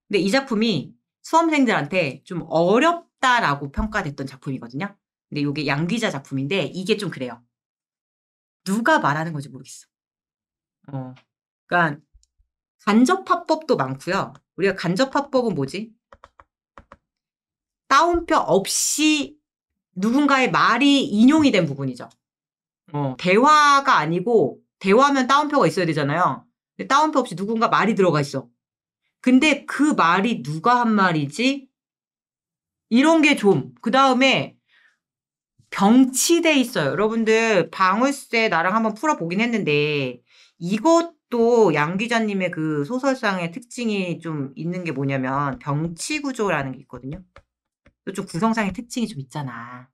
근데 이 작품이 수험생들한테 좀 어렵다라고 평가됐던 작품이거든요. 근데 이게 양 기자 작품인데 이게 좀 그래요. 누가 말하는 건지 모르겠어. 그러니까 간접화법도 많고요. 우리가 간접화법은 뭐지? 따옴표 없이 누군가의 말이 인용이 된 부분이죠. 대화가 아니고 대화면 따옴표가 있어야 되잖아요. 근데 따옴표 없이 누군가 말이 들어가 있어. 근데 그 말이 누가 한 말이지? 이런 게 좀. 그 다음에 병치돼 있어요. 여러분들 방울새 나랑 한번 풀어보긴 했는데 이것도 양 기자님의 그 소설상의 특징이 좀 있는 게 뭐냐면 병치 구조라는 게 있거든요. 좀 구성상의 특징이 좀 있잖아.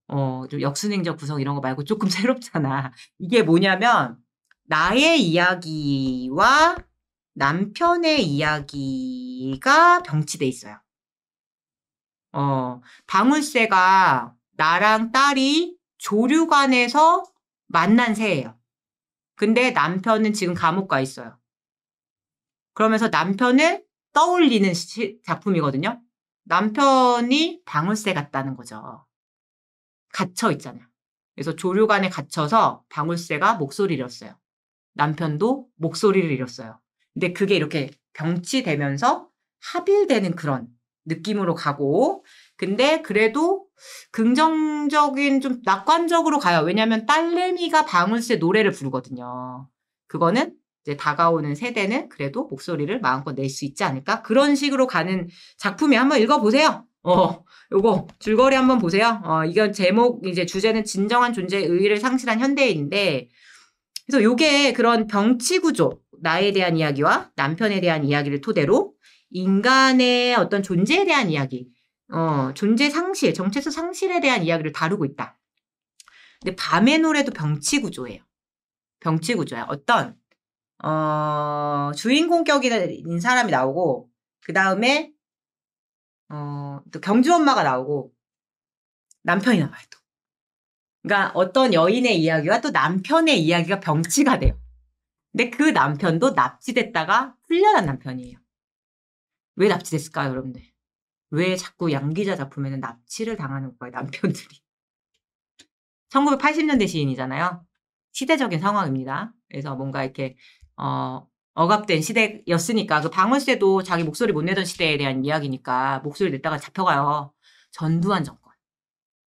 좀 역순행적 구성 이런 거 말고 조금 새롭잖아. 이게 뭐냐면 나의 이야기와 남편의 이야기가 병치돼 있어요. 방울새가 나랑 딸이 조류관에서 만난 새예요. 근데 남편은 지금 감옥 가 있어요. 그러면서 남편을 떠올리는 작품이거든요. 남편이 방울새 같다는 거죠. 갇혀 있잖아요. 그래서 조류관에 갇혀서 방울새가 목소리를 잃었어요. 남편도 목소리를 잃었어요. 근데 그게 이렇게 병치되면서 합일되는 그런 느낌으로 가고 근데 그래도 긍정적인 좀 낙관적으로 가요. 왜냐하면 딸내미가 방울새 노래를 부르거든요. 그거는 이제 다가오는 세대는 그래도 목소리를 마음껏 낼 수 있지 않을까? 그런 식으로 가는 작품이 한번 읽어보세요. 요거 줄거리 한번 보세요. 이건 제목 이제 주제는 진정한 존재의 의의를 상실한 현대인인데 그래서 요게 그런 병치 구조, 나에 대한 이야기와 남편에 대한 이야기를 토대로 인간의 어떤 존재에 대한 이야기, 존재 상실, 정체성 상실에 대한 이야기를 다루고 있다. 근데 밤의 노래도 병치 구조예요. 병치 구조야. 어떤 주인공격인 사람이 나오고 그 다음에 또 경주 엄마가 나오고 남편이 나와요 또. 그러니까 어떤 여인의 이야기와 또 남편의 이야기가 병치가 돼요. 근데 그 남편도 납치됐다가 풀려난 남편이에요. 왜 납치됐을까요, 여러분들? 왜 자꾸 양 기자 작품에는 납치를 당하는 거예요, 남편들이? 1980년대 시인이잖아요. 시대적인 상황입니다. 그래서 뭔가 이렇게 억압된 시대였으니까 그 방울새도 자기 목소리 못 내던 시대에 대한 이야기니까 목소리 냈다가 잡혀가요. 전두환 정권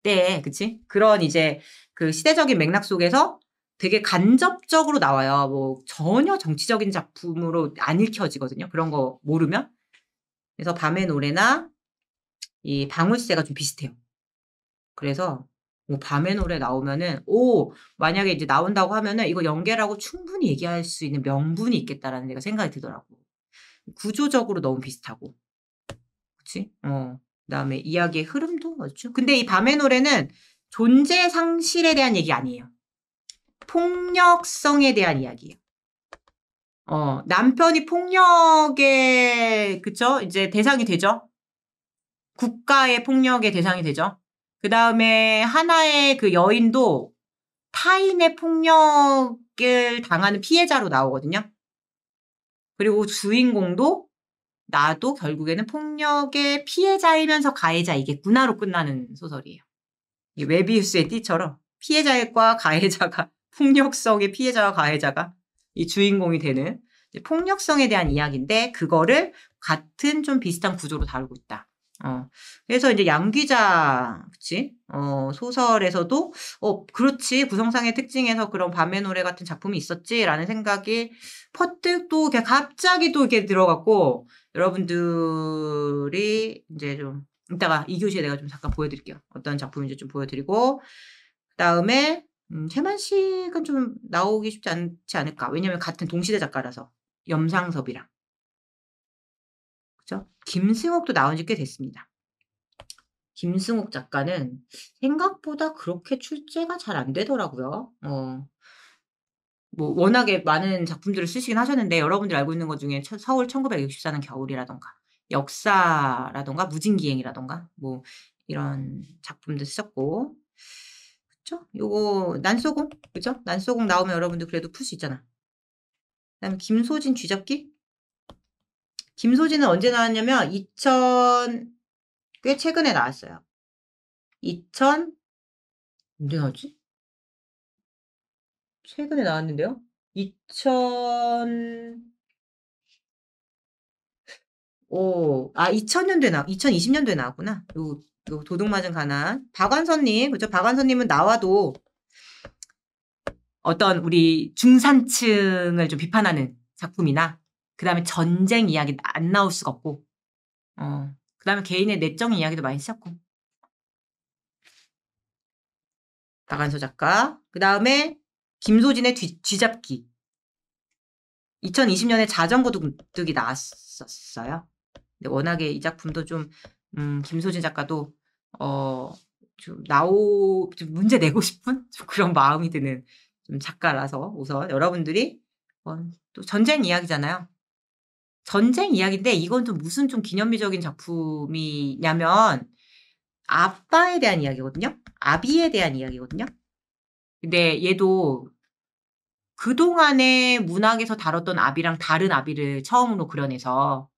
때, 그치? 그런 이제 그 시대적인 맥락 속에서 되게 간접적으로 나와요. 뭐 전혀 정치적인 작품으로 안 읽혀지거든요. 그런 거 모르면. 그래서 밤의 노래나 이 방울새가 좀 비슷해요. 그래서 뭐 밤의 노래 나오면은 만약에 이제 나온다고 하면은 이거 연계라고 충분히 얘기할 수 있는 명분이 있겠다라는 내가 생각이 들더라고. 구조적으로 너무 비슷하고. 그치? 그다음에 이야기의 흐름도 그렇죠. 근데 이 밤의 노래는 존재 상실에 대한 얘기 아니에요. 폭력성에 대한 이야기예요. 남편이 폭력의 그쵸? 이제 대상이 되죠. 국가의 폭력의 대상이 되죠. 그 다음에 하나의 그 여인도 타인의 폭력을 당하는 피해자로 나오거든요. 그리고 주인공도 나도 결국에는 폭력의 피해자이면서 가해자이겠구나로 끝나는 소설이에요. 이게 웨비우스의 띠처럼 피해자과 가해자가 폭력성의 피해자와 가해자가 이 주인공이 되는 폭력성에 대한 이야기인데 그거를 같은 좀 비슷한 구조로 다루고 있다. 그래서 이제 양 기자, 그치? 소설에서도, 그렇지. 구성상의 특징에서 그런 밤의 노래 같은 작품이 있었지라는 생각이 퍼뜩 또 그냥 갑자기 또 이렇게 들어갔고, 여러분들이 이제 좀, 이따가 2교시에 내가 좀 잠깐 보여드릴게요. 어떤 작품인지 좀 보여드리고, 그 다음에, 최만식은 좀 나오기 쉽지 않지 않을까. 왜냐면 같은 동시대 작가라서. 염상섭이랑. 그죠? 김승옥도 나온 지 꽤 됐습니다. 김승옥 작가는 생각보다 그렇게 출제가 잘 안 되더라고요. 뭐 워낙에 많은 작품들을 쓰시긴 하셨는데 여러분들이 알고 있는 것 중에 서울 1964년 겨울이라던가 역사라던가 무진기행이라던가 뭐 이런 작품들 쓰셨고 그쵸? 요거 난소공 그죠? 난소공 나오면 여러분들 그래도 풀 수 있잖아. 그다음에 김소진 쥐잡기? 김소진은 언제 나왔냐면 꽤 최근에 나왔어요. 언제 나왔지? 최근에 나왔는데요. 2020년도에 나왔구나. 요 도둑맞은 가난. 박완선님, 그죠? 박완선님은 나와도 어떤 우리 중산층을 좀 비판하는 작품이나, 그 다음에 전쟁 이야기 안 나올 수가 없고, 그 다음에 개인의 내적 이야기도 많이 쓰셨고. 박완서 작가. 그 다음에 김소진의 쥐잡기. 2020년에 자전거 도둑이 나왔었어요. 근데 워낙에 이 작품도 좀, 김소진 작가도, 좀 문제 내고 싶은 좀 그런 마음이 드는 좀 작가라서 우선 여러분들이, 또 전쟁 이야기잖아요. 전쟁 이야기인데 이건 좀 무슨 좀 기념비적인 작품이냐면 아빠에 대한 이야기거든요. 아비에 대한 이야기거든요. 근데 얘도 그동안의 문학에서 다뤘던 아비랑 다른 아비를 처음으로 그려내서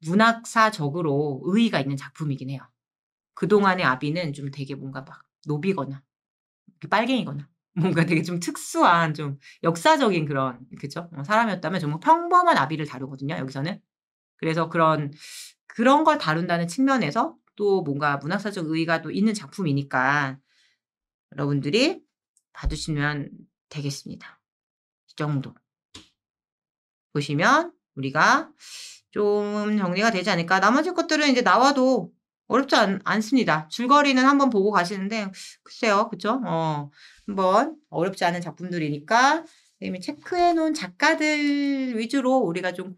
문학사적으로 의의가 있는 작품이긴 해요. 그동안의 아비는 좀 되게 뭔가 막 노비거나 빨갱이거나 뭔가 되게 좀 특수한 좀 역사적인 그런 그죠? 사람이었다면 정말 평범한 아비를 다루거든요. 여기서는. 그래서 그런 걸 다룬다는 측면에서 또 뭔가 문학사적 의의가 또 있는 작품이니까 여러분들이 봐주시면 되겠습니다. 이 정도. 보시면 우리가 좀 정리가 되지 않을까. 나머지 것들은 이제 나와도 어렵지 않습니다. 줄거리는 한번 보고 가시는데 글쎄요. 그쵸? 한번 어렵지 않은 작품들이니까 선생님이 체크해 놓은 작가들 위주로 우리가 좀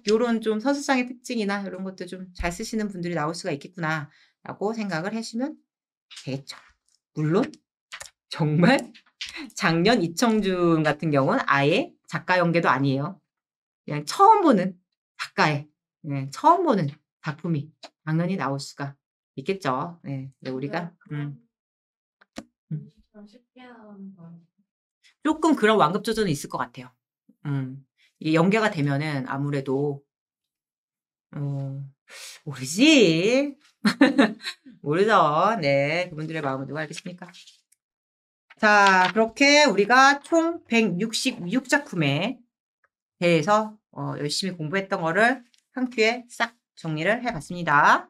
요런 좀 서술상의 특징이나 이런 것도 좀 잘 쓰시는 분들이 나올 수가 있겠구나 라고 생각을 하시면 되겠죠. 물론 정말 작년 이청준 같은 경우는 아예 작가 연계도 아니에요. 그냥 처음 보는 작가의 처음 보는 작품이 당연히 나올 수가 있겠죠. 네, 우리가 쉽게 나오는 거 조금 그런 완급 조절은 있을 것 같아요. 이게 연계가 되면은 아무래도 모르지. 모르죠. 네, 그분들의 마음을 누가 알겠습니까? 자, 그렇게 우리가 총 166작품에 대해서 열심히 공부했던 거를 한 큐에 싹 정리를 해봤습니다.